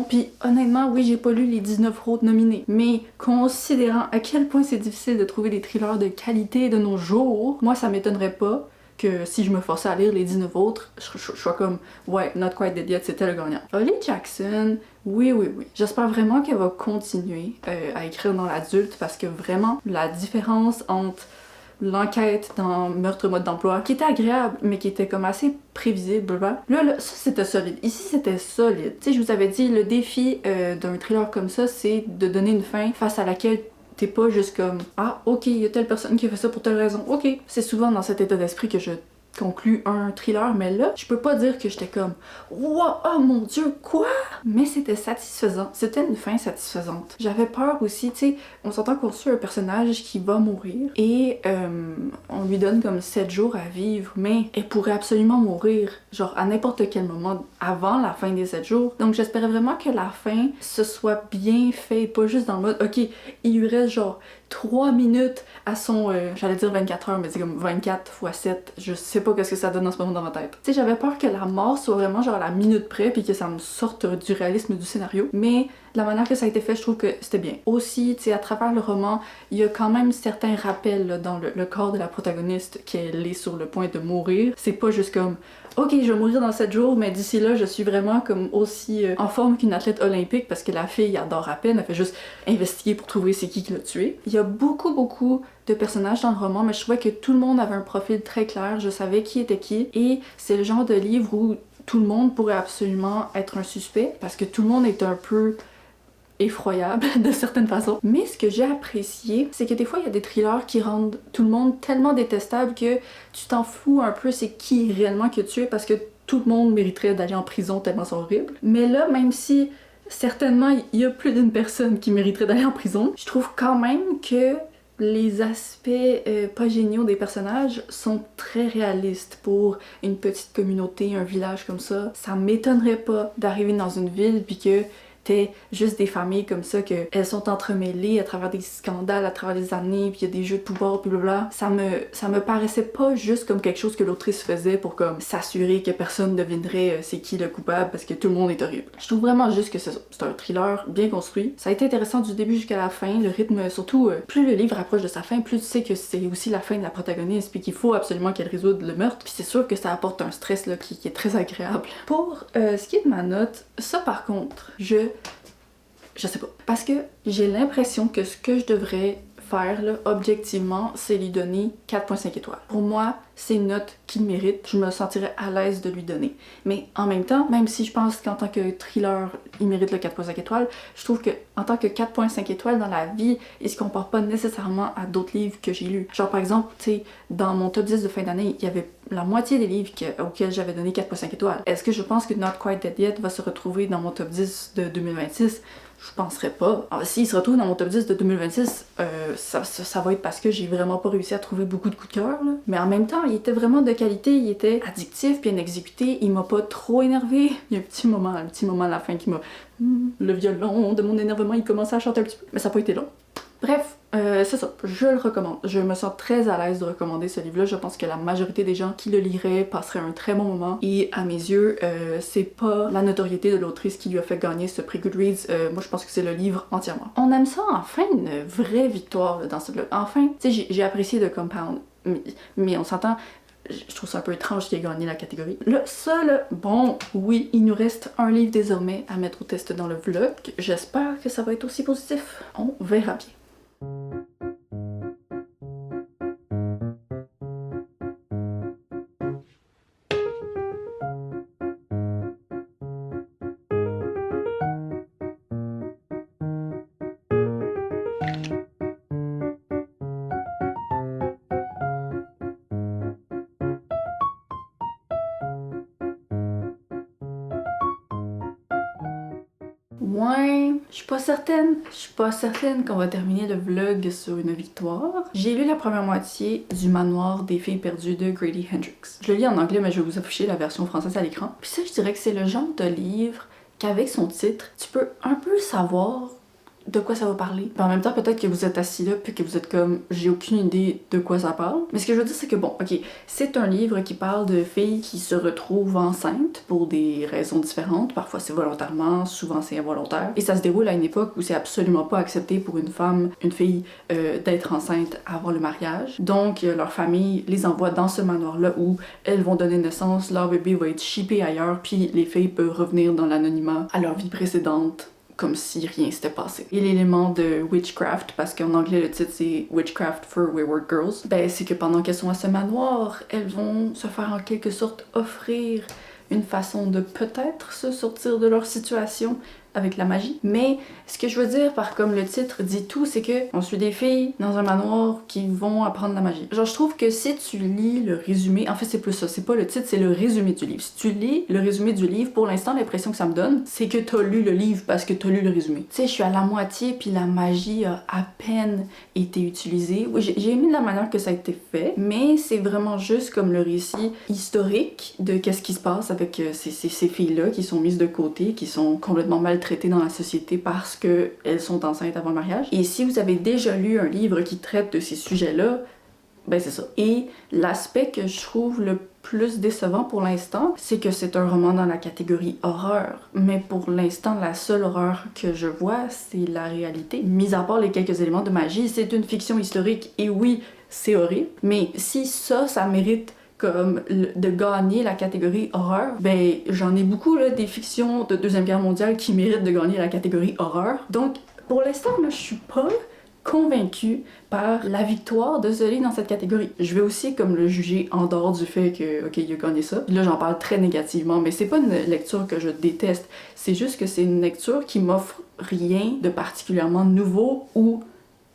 puis honnêtement, oui, j'ai pas lu les 19 autres nominés. Mais considérant à quel point c'est difficile de trouver des thrillers de qualité de nos jours, moi ça m'étonnerait pas que si je me forçais à lire les 19 autres, je sois comme, ouais, Not Quite Dead Yet, c'était le gagnant. Holly Jackson, oui. J'espère vraiment qu'elle va continuer à écrire dans l'adulte parce que vraiment, la différence entre l'enquête dans Meurtre mode d'emploi, qui était agréable, mais qui était comme assez prévisible. Là, ça c'était solide. Ici, c'était solide. Tu sais, je vous avais dit, le défi d'un thriller comme ça, c'est de donner une fin face à laquelle t'es pas juste comme « Ah, ok, il y a telle personne qui a fait ça pour telle raison. Ok. » C'est souvent dans cet état d'esprit que je conclue un thriller, mais là, je peux pas dire que j'étais comme « Wow, oh mon dieu, quoi? » Mais c'était satisfaisant. C'était une fin satisfaisante. J'avais peur aussi, tu sais, on s'entend qu'on suit un personnage qui va mourir et on lui donne comme 7 jours à vivre, mais elle pourrait absolument mourir, genre à n'importe quel moment avant la fin des 7 jours. Donc j'espérais vraiment que la fin, ce soit bien fait, pas juste dans le mode « Ok, il lui reste genre 3 minutes à son, j'allais dire 24 heures, mais c'est comme 24 x 7, je sais pas qu'est-ce que ça donne en ce moment dans ma tête. Tu sais, j'avais peur que la mort soit vraiment genre à la minute près puis que ça me sorte du réalisme du scénario, mais la manière que ça a été fait, je trouve que c'était bien. Aussi, tu sais, à travers le roman, il y a quand même certains rappels là, dans le corps de la protagoniste qu'elle est sur le point de mourir. C'est pas juste comme ok, je vais mourir dans 7 jours, mais d'ici là, je suis vraiment comme aussi en forme qu'une athlète olympique parce que la fille adore à peine, elle fait juste investiguer pour trouver c'est qui l'a tué. Il y a beaucoup de personnages dans le roman, mais je trouvais que tout le monde avait un profil très clair, je savais qui était qui, et c'est le genre de livre où tout le monde pourrait absolument être un suspect parce que tout le monde est un peu effroyable de certaines façons. Mais ce que j'ai apprécié, c'est que des fois il y a des thrillers qui rendent tout le monde tellement détestable que tu t'en fous un peu c'est qui réellement que tu es parce que tout le monde mériterait d'aller en prison tellement c'est horrible. Mais là, même si certainement il y a plus d'une personne qui mériterait d'aller en prison, je trouve quand même que les aspects pas géniaux des personnages sont très réalistes pour une petite communauté, un village comme ça. Ça m'étonnerait pas d'arriver dans une ville puis que juste des familles comme ça que elles sont entremêlées à travers des scandales, à travers des années, puis il y a des jeux de pouvoir, puis blablabla. Ça me paraissait pas juste comme quelque chose que l'autrice faisait pour comme s'assurer que personne ne devinerait c'est qui le coupable parce que tout le monde est horrible. Je trouve vraiment juste que c'est un thriller bien construit. Ça a été intéressant du début jusqu'à la fin, le rythme, surtout plus le livre approche de sa fin, plus tu sais que c'est aussi la fin de la protagoniste puis qu'il faut absolument qu'elle résoudre le meurtre. Puis c'est sûr que ça apporte un stress là qui est très agréable. Pour ce qui est de ma note, ça par contre, je sais pas. Parce que j'ai l'impression que ce que je devrais faire, là, objectivement, c'est lui donner 4.5 étoiles. Pour moi, c'est une note qu'il mérite. Je me sentirais à l'aise de lui donner. Mais en même temps, même si je pense qu'en tant que thriller, il mérite le 4.5 étoiles, je trouve que en tant que 4.5 étoiles dans la vie, il se compare pas nécessairement à d'autres livres que j'ai lus. Genre par exemple, tu sais, dans mon top 10 de fin d'année, il y avait la moitié des livres auxquels j'avais donné 4.5 étoiles. Est-ce que je pense que Not Quite Dead Yet va se retrouver dans mon top 10 de 2026? Je penserais pas. Alors, s'il se retrouve dans mon top 10 de 2026, ça va être parce que j'ai vraiment pas réussi à trouver beaucoup de coups de cœur. Mais en même temps, il était vraiment de qualité, il était addictif, bien exécuté, il m'a pas trop énervé. Il y a un petit moment à la fin qui m'a... le violon de mon énervement, il commençait à chanter un petit peu, mais ça n'a pas été long. Bref, c'est ça, je le recommande. Je me sens très à l'aise de recommander ce livre-là. Je pense que la majorité des gens qui le liraient passeraient un très bon moment. Et à mes yeux, c'est pas la notoriété de l'autrice qui lui a fait gagner ce prix Goodreads. Moi, je pense que c'est le livre entièrement. On aime ça, enfin, une vraie victoire là, dans ce livre. Enfin, tu sais, j'ai apprécié The Compound, mais on s'entend... Je trouve ça un peu étrange qu'il ait gagné la catégorie. Là, ça, là, bon, oui, il nous reste un livre désormais à mettre au test dans le vlog. J'espère que ça va être aussi positif. On verra bien. Ouais, je suis pas certaine qu'on va terminer le vlog sur une victoire. J'ai lu la première moitié du Manoir des filles perdues de Grady Hendrix. Je le lis en anglais, mais je vais vous afficher la version française à l'écran. Puis ça, je dirais que c'est le genre de livre qu'avec son titre, tu peux un peu savoir de quoi ça va parler. Puis en même temps, peut-être que vous êtes assis là puis que vous êtes comme j'ai aucune idée de quoi ça parle. Mais ce que je veux dire, c'est que bon, ok, c'est un livre qui parle de filles qui se retrouvent enceintes pour des raisons différentes. Parfois c'est volontairement, souvent c'est involontaire. Et ça se déroule à une époque où c'est absolument pas accepté pour une femme, une fille, d'être enceinte avant le mariage. Donc leur famille les envoie dans ce manoir-là où elles vont donner naissance, leur bébé va être shippé ailleurs, puis les filles peuvent revenir dans l'anonymat à leur vie précédente, comme si rien s'était passé. Et l'élément de witchcraft, parce qu'en anglais le titre c'est Witchcraft for Wayward Girls, ben c'est que pendant qu'elles sont à ce manoir, elles vont se faire en quelque sorte offrir une façon de peut-être se sortir de leur situation avec la magie. Mais ce que je veux dire par comme le titre dit tout, c'est que on suit des filles dans un manoir qui vont apprendre la magie. Genre je trouve que si tu lis le résumé, en fait c'est plus ça, c'est pas le titre, c'est le résumé du livre. Si tu lis le résumé du livre, pour l'instant l'impression que ça me donne, c'est que t'as lu le livre parce que t'as lu le résumé. Tu sais, je suis à la moitié puis la magie a à peine été utilisée. Oui, j'ai aimé la manière que ça a été fait, mais c'est vraiment juste comme le récit historique de qu'est-ce qui se passe avec ces filles-là qui sont mises de côté, qui sont complètement maltraitées dans la société parce qu'elles sont enceintes avant le mariage. Et si vous avez déjà lu un livre qui traite de ces sujets-là, ben c'est ça. Et l'aspect que je trouve le plus décevant pour l'instant, c'est que c'est un roman dans la catégorie horreur. Mais pour l'instant, la seule horreur que je vois, c'est la réalité. Mis à part les quelques éléments de magie, c'est une fiction historique et oui, c'est horrible. Mais si ça mérite comme de gagner la catégorie horreur, ben j'en ai beaucoup là, des fictions de Deuxième Guerre mondiale qui méritent de gagner la catégorie horreur. Donc pour l'instant, là, je suis pas convaincue par la victoire de ce livre dans cette catégorie. Je vais aussi comme le juger en dehors du fait que, ok, il a gagné ça. Là, j'en parle très négativement, mais c'est pas une lecture que je déteste. C'est juste que c'est une lecture qui m'offre rien de particulièrement nouveau ou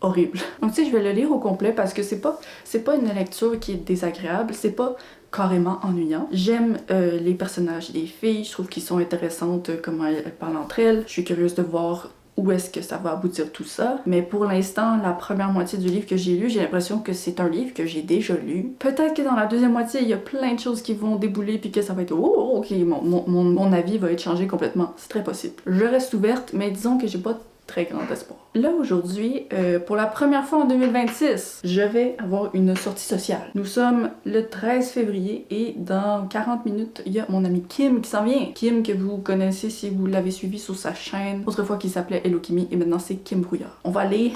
horrible. Donc tu sais, je vais le lire au complet parce que c'est pas une lecture qui est désagréable, c'est pas carrément ennuyant. J'aime les personnages des filles, je trouve qu'ils sont intéressantes, comment elles parlent entre elles. Je suis curieuse de voir où est-ce que ça va aboutir tout ça. Mais pour l'instant, la première moitié du livre que j'ai lu, j'ai l'impression que c'est un livre que j'ai déjà lu. Peut-être que dans la deuxième moitié, il y a plein de choses qui vont débouler puis que ça va être oh ok, mon avis va être changé complètement. C'est très possible. Je reste ouverte, mais disons que j'ai pas très grand espoir. Là aujourd'hui, pour la première fois en 2026, je vais avoir une sortie sociale. Nous sommes le 13 février et dans 40 minutes, il y a mon ami Kim qui s'en vient. Kim que vous connaissez si vous l'avez suivi sur sa chaîne, autrefois qui s'appelait Hello Kimmy et maintenant c'est Kim Brouillard. On va aller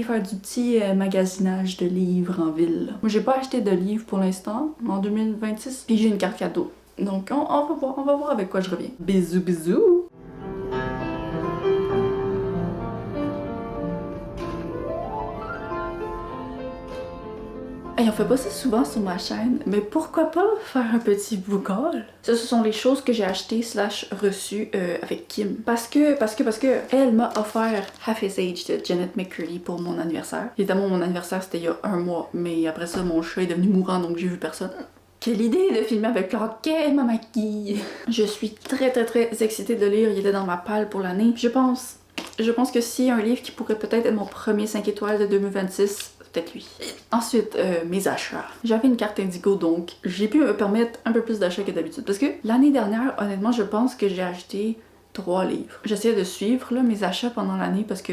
faire du petit magasinage de livres en ville. Moi j'ai pas acheté de livres pour l'instant en 2026, puis j'ai une carte cadeau. Donc on va voir avec quoi je reviens. Bisous bisous! on fait pas ça souvent sur ma chaîne, mais pourquoi pas faire un petit book haul? Ça, ce sont les choses que j'ai achetées / reçues avec Kim. Parce que elle m'a offert Half His Age de Janet McCurdy pour mon anniversaire. Évidemment, mon anniversaire c'était il y a 1 mois, mais après ça, mon chat est devenu mourant donc j'ai vu personne. Quelle idée de filmer avec Rocket, ma maquille! Je suis très excitée de lire, il était dans ma palle pour l'année. Je pense que si un livre qui pourrait peut-être être mon premier 5 étoiles de 2026, peut-être lui. Ensuite, mes achats. J'avais une carte Indigo donc j'ai pu me permettre un peu plus d'achats que d'habitude. Parce que l'année dernière, honnêtement, je pense que j'ai acheté 3 livres. J'essayais de suivre là, mes achats pendant l'année parce que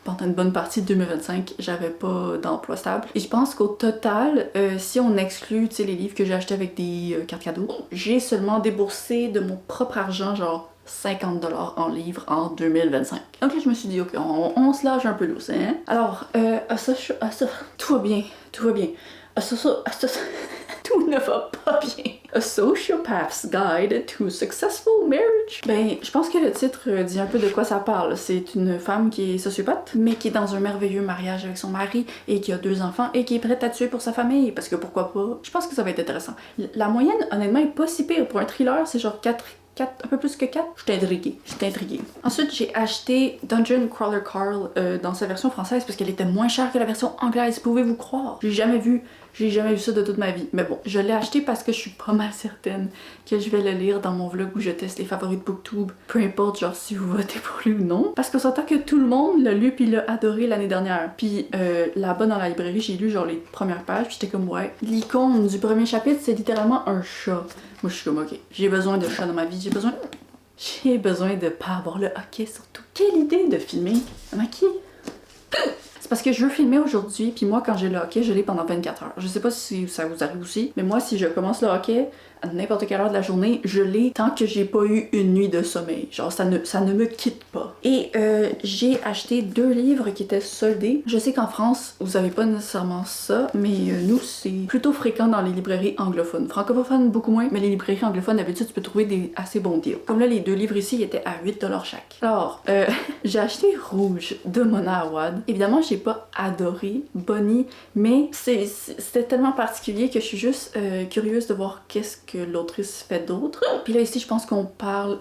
pendant une bonne partie de 2025, j'avais pas d'emploi stable. Et je pense qu'au total, si on exclut les livres que j'ai achetés avec des cartes cadeaux, j'ai seulement déboursé de mon propre argent, genre 50$ en livres en 2025. Donc là, je me suis dit, ok, on se lâche un peu lousse, hein? Alors, tout va bien, tout va bien. Tout ne va pas bien. A Sociopath's Guide to Successful Marriage. Ben, je pense que le titre dit un peu de quoi ça parle. C'est une femme qui est sociopathe, mais qui est dans un merveilleux mariage avec son mari et qui a 2 enfants et qui est prête à tuer pour sa famille. Parce que pourquoi pas? Je pense que ça va être intéressant. La moyenne, honnêtement, est pas si pire. Pour un thriller, c'est genre 4, un peu plus que 4. Je suis intriguée. Ensuite, j'ai acheté Dungeon Crawler Carl dans sa version française parce qu'elle était moins chère que la version anglaise, pouvez-vous croire? J'ai jamais vu ça de toute ma vie. Mais bon, je l'ai acheté parce que je suis pas mal certaine que je vais le lire dans mon vlog où je teste les favoris de Booktube. Peu importe, genre, si vous votez pour lui ou non. Parce qu'on s'entend que tout le monde l'a lu puis l'a adoré l'année dernière. Puis là-bas dans la librairie, j'ai lu genre les premières pages puis j'étais comme, ouais. L'icône du premier chapitre, c'est littéralement un chat. Moi, je suis comme, ok, j'ai besoin de chat dans ma vie. J'ai besoin de pas avoir le hockey surtout. Quelle idée de filmer un maquis! C'est parce que je veux filmer aujourd'hui, puis moi, quand j'ai le hockey, je l'ai pendant 24 heures. Je sais pas si ça vous arrive aussi, mais moi, si je commence le hockey à n'importe quelle heure de la journée, je l'ai tant que j'ai pas eu une nuit de sommeil. Genre, ça ne me quitte pas. Et j'ai acheté 2 livres qui étaient soldés. Je sais qu'en France, vous avez pas nécessairement ça, mais nous, c'est plutôt fréquent dans les librairies anglophones. Francophones, beaucoup moins, mais les librairies anglophones, d'habitude, tu peux trouver des assez bons deals. Comme là, les 2 livres ici, ils étaient à 8$ chaque. Alors, j'ai acheté Rouge de Mona Awad. Évidemment, j'ai pas adoré Bonnie, mais c'était tellement particulier que je suis juste curieuse de voir qu'est-ce que l'autrice fait d'autre. Puis là ici je pense qu'on parle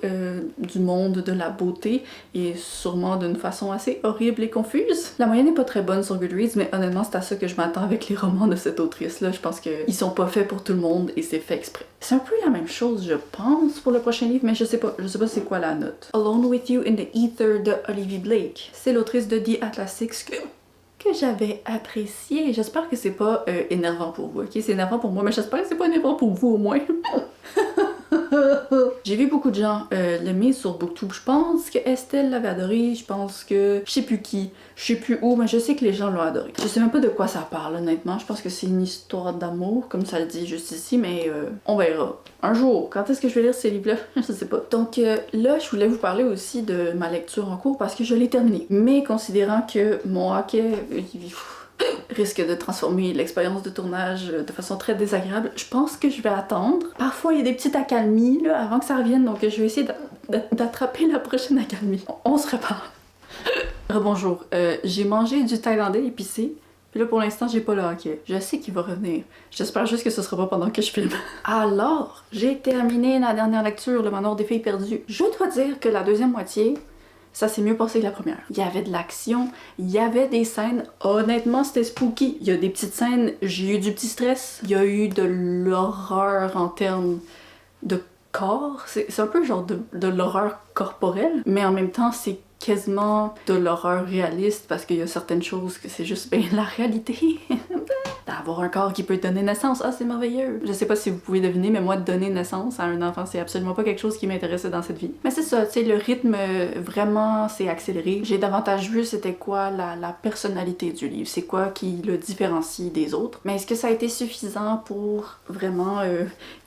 du monde de la beauté et sûrement d'une façon assez horrible et confuse. La moyenne n'est pas très bonne sur Goodreads, mais honnêtement c'est à ça que je m'attends avec les romans de cette autrice là. Je pense qu'ils sont pas faits pour tout le monde et c'est fait exprès. C'est un peu la même chose je pense pour le prochain livre, mais je sais pas c'est quoi la note. Alone with You in the Ether de Olivia Blake. C'est l'autrice de The Atlas que j'avais apprécié. J'espère que c'est pas énervant pour vous, ok? C'est énervant pour moi, mais j'espère que c'est pas énervant pour vous au moins. J'ai vu beaucoup de gens l'aimer sur Booktube. Je pense que Estelle l'avait adoré, je pense que je sais plus qui, je sais plus où, mais je sais que les gens l'ont adoré. Je sais même pas de quoi ça parle honnêtement, je pense que c'est une histoire d'amour, comme ça le dit juste ici, mais on verra. Un jour, quand est-ce que je vais lire ces livres-là? Je sais pas. Donc là, je voulais vous parler aussi de ma lecture en cours parce que je l'ai terminée. Mais considérant que mon hockey risque de transformer l'expérience de tournage de façon très désagréable, je pense que je vais attendre. Parfois, il y a des petites accalmies là, avant que ça revienne, donc je vais essayer d'attraper la prochaine accalmie. On se répare. Rebonjour. J'ai mangé du thaïlandais épicé. Puis là, pour l'instant, j'ai pas le hockey. Je sais qu'il va revenir. J'espère juste que ce sera pas pendant que je filme. Alors, j'ai terminé la dernière lecture, Le Manoir des Filles Perdues. Je dois dire que la deuxième moitié, ça s'est mieux passé que la première. Il y avait de l'action, il y avait des scènes, honnêtement c'était spooky. Il y a des petites scènes, j'ai eu du petit stress. Il y a eu de l'horreur en termes de corps. C'est un peu genre de l'horreur corporelle, mais en même temps c'est quasiment de l'horreur réaliste parce qu'il y a certaines choses que c'est juste bien la réalité. D'avoir un corps qui peut donner naissance, ah c'est merveilleux! Je sais pas si vous pouvez deviner, mais moi donner naissance à un enfant c'est absolument pas quelque chose qui m'intéressait dans cette vie. Mais c'est ça, tu sais, le rythme vraiment s'est accéléré. J'ai davantage vu c'était quoi la personnalité du livre, c'est quoi qui le différencie des autres. Mais est-ce que ça a été suffisant pour vraiment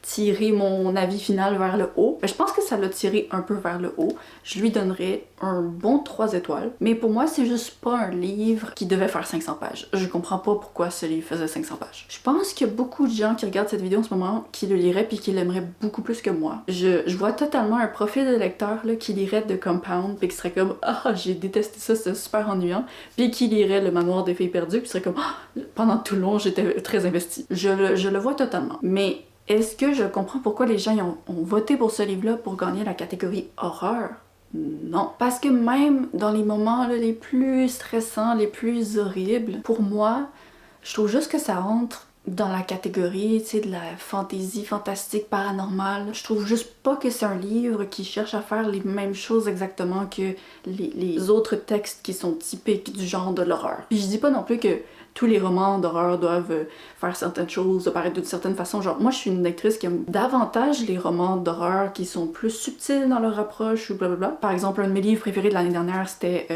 tirer mon avis final vers le haut? Ben, je pense que ça l'a tiré un peu vers le haut. Je lui donnerais un bon 3 étoiles. Mais pour moi, c'est juste pas un livre qui devait faire 500 pages. Je comprends pas pourquoi ce livre faisait 500 pages. Je pense qu'il y a beaucoup de gens qui regardent cette vidéo en ce moment qui le liraient puis qui l'aimeraient beaucoup plus que moi. Je vois totalement un profil de lecteur là, qui lirait The Compound puis qui serait comme « Ah, j'ai détesté ça, c'était super ennuyant », puis qui lirait Le Manoir des filles perdues puis serait comme « Ah, pendant tout le long, j'étais très investie ». Je le vois totalement. Mais est-ce que je comprends pourquoi les gens ont voté pour ce livre-là pour gagner la catégorie horreur? Non. Parce que même dans les moments là, les plus stressants, les plus horribles, pour moi, je trouve juste que ça entre dans la catégorie, tu sais, de la fantaisie, fantastique, paranormale. Je trouve juste pas que c'est un livre qui cherche à faire les mêmes choses exactement que les autres textes qui sont typiques du genre de l'horreur. Puis je dis pas non plus que tous les romans d'horreur doivent faire certaines choses, paraître d'une certaine façon. Genre, moi, je suis une lectrice qui aime davantage les romans d'horreur qui sont plus subtils dans leur approche ou blablabla. Par exemple, un de mes livres préférés de l'année dernière, c'était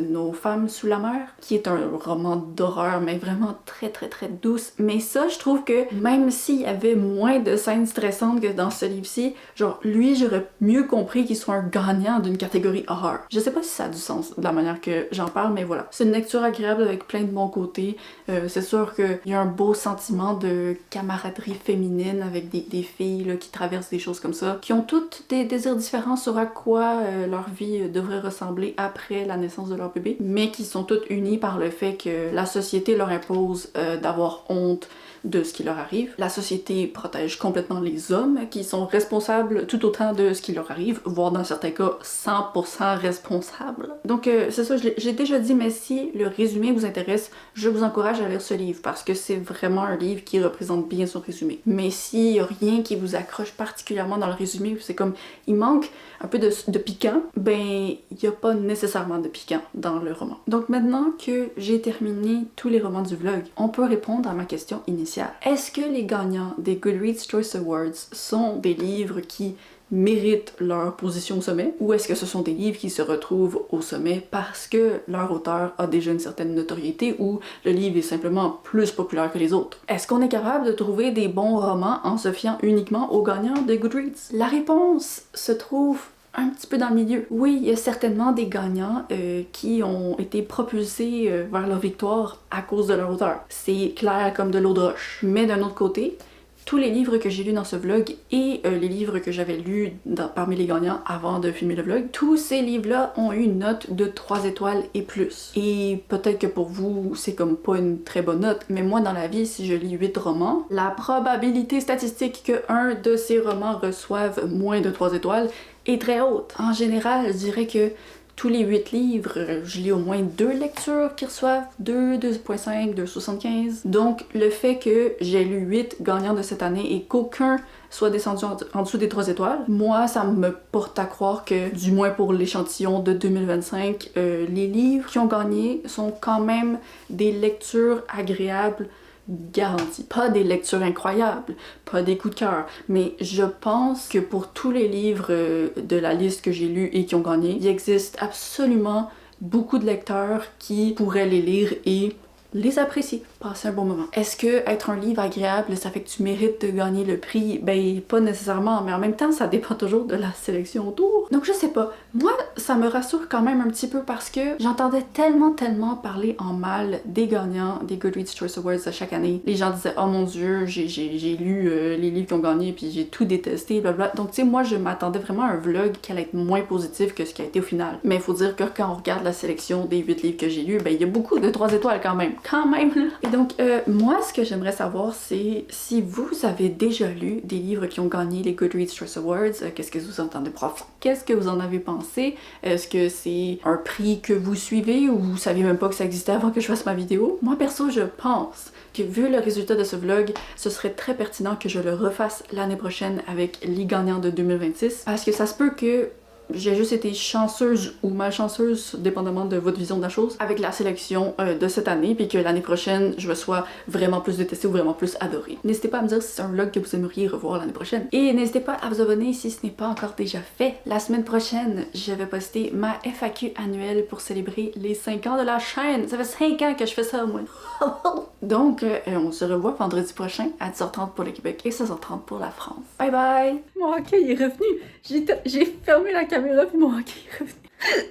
Nos femmes sous la mer, qui est un roman d'horreur, mais vraiment très très très douce. Mais ça, je trouve que même s'il y avait moins de scènes stressantes que dans ce livre-ci, genre, lui, j'aurais mieux compris qu'il soit un gagnant d'une catégorie horreur. Je sais pas si ça a du sens de la manière que j'en parle, mais voilà. C'est une lecture agréable avec plein de bons côtés. C'est sûr qu'il y a un beau sentiment de camaraderie féminine avec des filles là, qui traversent des choses comme ça, qui ont toutes des désirs différents sur à quoi leur vie devrait ressembler après la naissance de leur bébé, mais qui sont toutes unies par le fait que la société leur impose d'avoir honte de ce qui leur arrive. La société protège complètement les hommes qui sont responsables tout autant de ce qui leur arrive, voire dans certains cas 100% responsables. Donc c'est ça, j'ai déjà dit, mais si le résumé vous intéresse, je vous encourage à lire ce livre parce que c'est vraiment un livre qui représente bien son résumé. Mais s'il y a rien qui vous accroche particulièrement dans le résumé, c'est comme il manque un peu de piquant, ben il n'y a pas nécessairement de piquant dans le roman. Donc maintenant que j'ai terminé tous les romans du vlog, on peut répondre à ma question initiale. Est-ce que les gagnants des Goodreads Choice Awards sont des livres qui méritent leur position au sommet, ou est-ce que ce sont des livres qui se retrouvent au sommet parce que leur auteur a déjà une certaine notoriété ou le livre est simplement plus populaire que les autres? Est-ce qu'on est capable de trouver des bons romans en se fiant uniquement aux gagnants des Goodreads? La réponse se trouve un petit peu dans le milieu. Oui, il y a certainement des gagnants qui ont été propulsés vers leur victoire à cause de leur auteur. C'est clair comme de l'eau de roche. Mais d'un autre côté, tous les livres que j'ai lus dans ce vlog et les livres que j'avais lus parmi les gagnants avant de filmer le vlog, tous ces livres-là ont eu une note de 3 étoiles et plus. Et peut-être que pour vous, c'est comme pas une très bonne note, mais moi dans la vie, si je lis 8 romans, la probabilité statistique que un de ces romans reçoive moins de 3 étoiles est très haute. En général, je dirais que tous les 8 livres, je lis au moins 2 lectures qui reçoivent 2, 2.5, 2.75. Donc le fait que j'ai lu 8 gagnants de cette année et qu'aucun soit descendu en dessous des 3 étoiles, moi ça me porte à croire que, du moins pour l'échantillon de 2025, les livres qui ont gagné sont quand même des lectures agréables garantie. Pas des lectures incroyables, pas des coups de cœur, mais je pense que pour tous les livres de la liste que j'ai lus et qui ont gagné, il existe absolument beaucoup de lecteurs qui pourraient les lire et les apprécier, passer un bon moment. Est-ce que être un livre agréable, ça fait que tu mérites de gagner le prix? Ben, pas nécessairement, mais en même temps, ça dépend toujours de la sélection autour. Donc je sais pas. Moi, ça me rassure quand même un petit peu parce que j'entendais tellement parler en mal des gagnants des Goodreads Choice Awards de chaque année. Les gens disaient « Oh mon Dieu, j'ai lu les livres qui ont gagné puis j'ai tout détesté, blablabla. » Donc tu sais, moi, je m'attendais vraiment à un vlog qui allait être moins positif que ce qui a été au final. Mais il faut dire que quand on regarde la sélection des 8 livres que j'ai lus, ben il y a beaucoup de 3 étoiles quand même. Et donc, moi, ce que j'aimerais savoir, c'est si vous avez déjà lu des livres qui ont gagné les Goodreads Choice Awards, qu'est-ce que vous entendez prof? Qu'est-ce que vous en avez pensé? Est-ce que c'est un prix que vous suivez ou vous saviez même pas que ça existait avant que je fasse ma vidéo? Moi, perso, je pense que vu le résultat de ce vlog, ce serait très pertinent que je le refasse l'année prochaine avec les gagnants de 2026, parce que ça se peut que j'ai juste été chanceuse ou malchanceuse, dépendamment de votre vision de la chose, avec la sélection de cette année, puis que l'année prochaine, je me sois vraiment plus détestée ou vraiment plus adorée. N'hésitez pas à me dire si c'est un vlog que vous aimeriez revoir l'année prochaine. Et n'hésitez pas à vous abonner si ce n'est pas encore déjà fait. La semaine prochaine, je vais poster ma FAQ annuelle pour célébrer les 5 ans de la chaîne. Ça fait 5 ans que je fais ça, moi. Donc, on se revoit vendredi prochain à 10h30 pour le Québec et 16h30 pour la France. Bye bye! Mon hockey est revenu! J'ai fermé la caméra puis mon hockey est revenu.